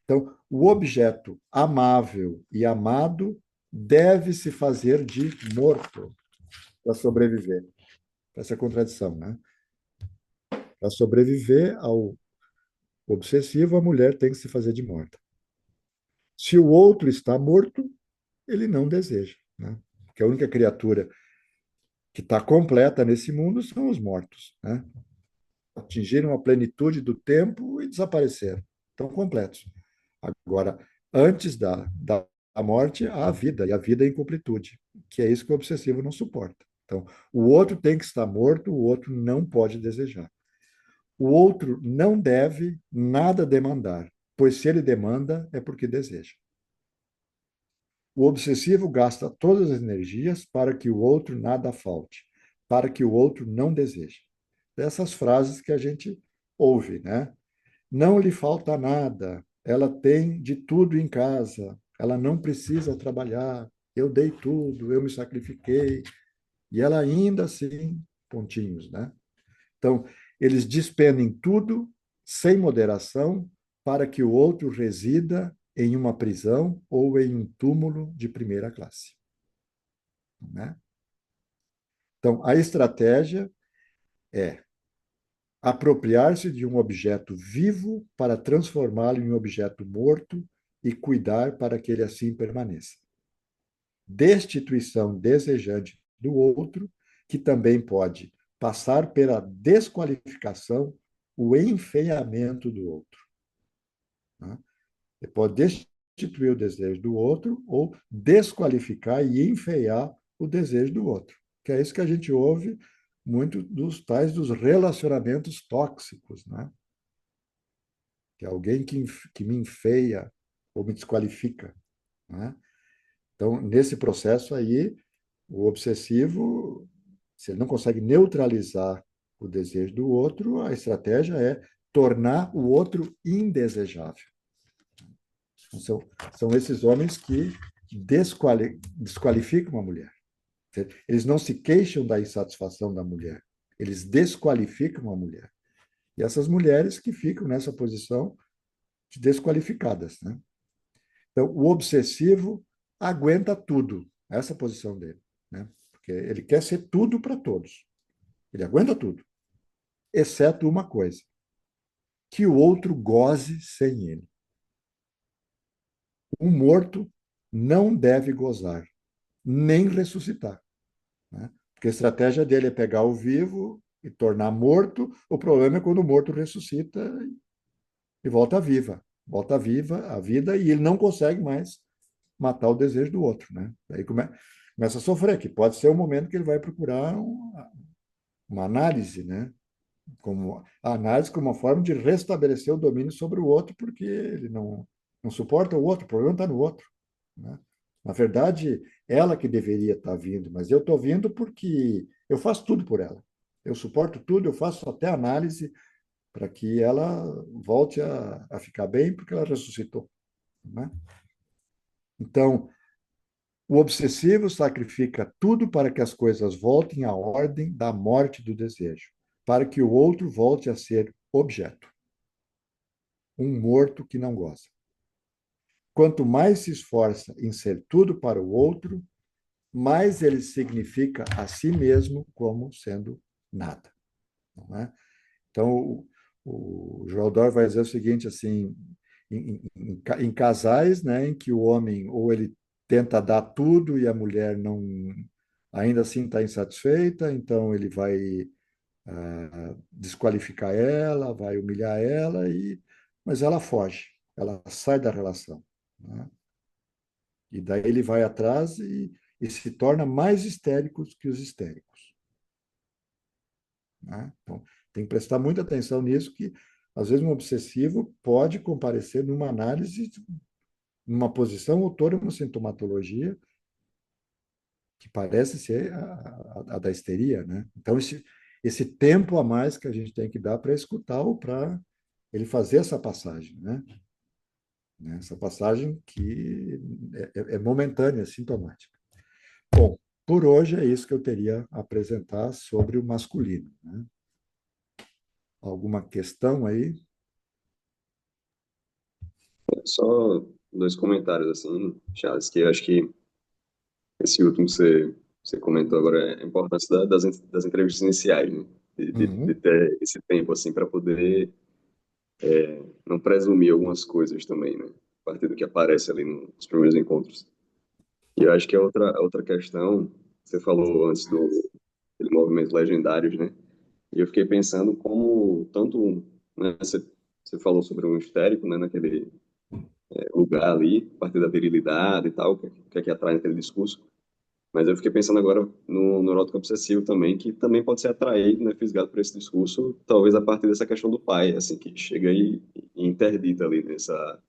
Speaker 3: Então, o objeto amável e amado deve se fazer de morto para sobreviver. Essa é a contradição, né? Para sobreviver ao obsessivo, a mulher tem que se fazer de morta. Se o outro está morto, ele não deseja, né? Porque a única criatura que está completa nesse mundo são os mortos, né? Atingiram a plenitude do tempo e desapareceram. Estão completos. Agora, antes da morte, há a vida, e a vida é incompletude, que é isso que o obsessivo não suporta. Então, o outro tem que estar morto, o outro não pode desejar. O outro não deve nada demandar, pois se ele demanda, é porque deseja. O obsessivo gasta todas as energias para que o outro nada falte, para que o outro não deseje. Dessas frases que a gente ouve, né? Não lhe falta nada, ela tem de tudo em casa, ela não precisa trabalhar, eu dei tudo, eu me sacrifiquei, e ela ainda assim, pontinhos, né? Então, eles despendem tudo sem moderação para que o outro resida em uma prisão ou em um túmulo de primeira classe, né? Então, a estratégia é apropriar-se de um objeto vivo para transformá-lo em um objeto morto e cuidar para que ele assim permaneça. Destituição desejante do outro, que também pode passar pela desqualificação, o enfeiamento do outro, né? Ele pode destituir o desejo do outro ou desqualificar e enfeiar o desejo do outro, que é isso que a gente ouve muito dos tais dos relacionamentos tóxicos, né? Que é alguém que me enfeia ou me desqualifica, né? Então, nesse processo aí, o obsessivo, se ele não consegue neutralizar o desejo do outro, a estratégia é tornar o outro indesejável. São esses homens que desqualificam a mulher. Eles não se queixam da insatisfação da mulher, eles desqualificam a mulher. E essas mulheres que ficam nessa posição de desqualificadas, né? Então, o obsessivo aguenta tudo, essa posição dele, né? Porque ele quer ser tudo para todos. Ele aguenta tudo, exceto uma coisa: que o outro goze sem ele. Um morto não deve gozar, nem ressuscitar, né? Porque a estratégia dele é pegar o vivo e tornar morto. O problema é quando o morto ressuscita e volta viva a vida, e ele não consegue mais matar o desejo do outro, né? Daí começa a sofrer, que pode ser o momento que ele vai procurar uma análise, né? Como a análise como uma forma de restabelecer o domínio sobre o outro, porque ele não suporta o outro, o problema está no outro, né? Na verdade, ela que deveria estar vindo, mas eu estou vindo porque eu faço tudo por ela. Eu suporto tudo, eu faço até análise para que ela volte a ficar bem, porque ela ressuscitou, né? Então, o obsessivo sacrifica tudo para que as coisas voltem à ordem da morte do desejo, para que o outro volte a ser objeto, um morto que não goza. Quanto mais se esforça em ser tudo para o outro, mais ele significa a si mesmo como sendo nada, não é? Então, o Joaldor vai dizer o seguinte, assim, em casais, né, em que o homem ou ele tenta dar tudo e a mulher não, ainda assim está insatisfeita, então ele vai desqualificar ela, vai humilhar ela, mas ela foge, ela sai da relação, né? E daí ele vai atrás e se torna mais histérico que os histéricos, né? Então, tem que prestar muita atenção nisso, que às vezes um obsessivo pode comparecer numa análise, numa posição ou toda uma sintomatologia que parece ser a da histeria, né? Então, esse tempo a mais que a gente tem que dar para escutar ou para ele fazer essa passagem, né? Essa passagem que é momentânea, sintomática. Bom, por hoje é isso que eu teria a apresentar sobre o masculino, né? Alguma questão aí?
Speaker 1: Só dois comentários, assim, Charles, que eu acho que esse último que você comentou agora é a importância das entrevistas iniciais, né?
Speaker 3: Uhum.
Speaker 1: ter esse tempo, assim, para poder não presumir algumas coisas também, né? A partir do que aparece ali nos primeiros encontros. E eu acho que a outra questão, você falou antes aquele movimento Legendários, né? E eu fiquei pensando como tanto, né, você falou sobre um histérico, né, naquele lugar ali, a partir da virilidade e tal, que é que atrai naquele discurso. Mas eu fiquei pensando agora no neurótico obsessivo também, que também pode ser atraído, né, fisgado por esse discurso, talvez a partir dessa questão do pai, assim, que chega e interdita ali essa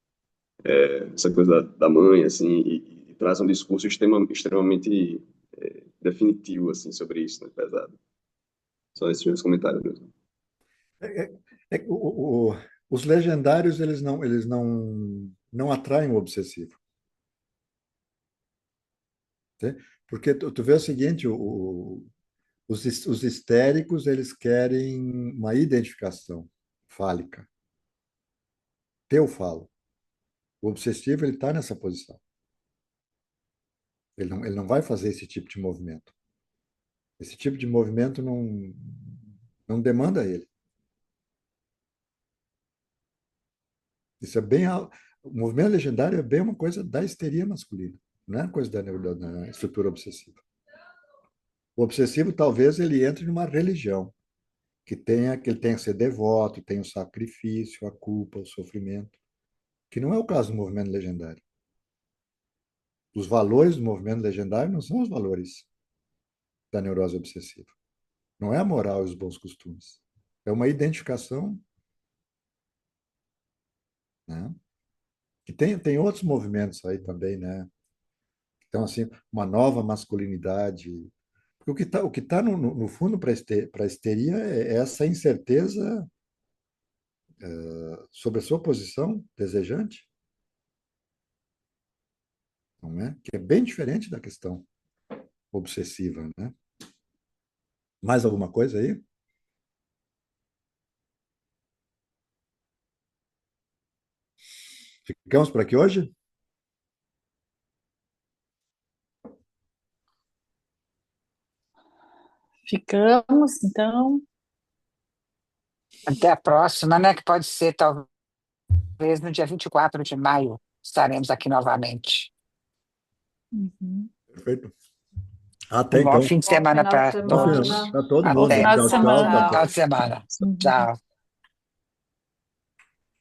Speaker 1: coisa da mãe, assim, e traz um discurso extremamente definitivo, assim, sobre isso, né, pesado. Só esses meus comentários mesmo.
Speaker 3: É, é- é que os legendários, eles não atraem o obsessivo. Né? Porque tu vê o seguinte, os histéricos, eles querem uma identificação fálica. Eu falo. O obsessivo, ele está nessa posição. Ele não vai fazer esse tipo de movimento. Esse tipo de movimento não demanda ele. Isso é bem. O movimento legendário é bem uma coisa da histeria masculina, não é uma coisa da estrutura obsessiva. O obsessivo, talvez, ele entre numa religião que ele tenha que ser devoto, tem o sacrifício, a culpa, o sofrimento, que não é o caso do movimento legendário. Os valores do movimento legendário não são os valores da neurose obsessiva. Não é a moral e os bons costumes. É uma identificação, né? Que tem outros movimentos aí também, né? Então, assim, uma nova masculinidade. Porque o que tá no fundo para a histeria é essa incerteza sobre a sua posição desejante, não é? Que é bem diferente da questão obsessiva, né? Mais alguma coisa aí? Ficamos por aqui hoje?
Speaker 4: Ficamos, então.
Speaker 5: Até a próxima, né? Que pode ser talvez no dia 24 de maio. Estaremos aqui novamente.
Speaker 4: Uhum.
Speaker 3: Perfeito. Até
Speaker 5: Um bom
Speaker 3: então.
Speaker 5: fim de
Speaker 2: Bom
Speaker 5: semana
Speaker 2: final de
Speaker 5: para
Speaker 3: Bom
Speaker 5: todos.
Speaker 2: semana.
Speaker 3: para todo
Speaker 4: Bom
Speaker 3: mundo.
Speaker 5: Até.
Speaker 4: final de
Speaker 3: Tchau, tchau,
Speaker 4: semana.
Speaker 5: Final
Speaker 3: Cacau.
Speaker 5: de semana.
Speaker 4: Uhum.
Speaker 5: Tchau.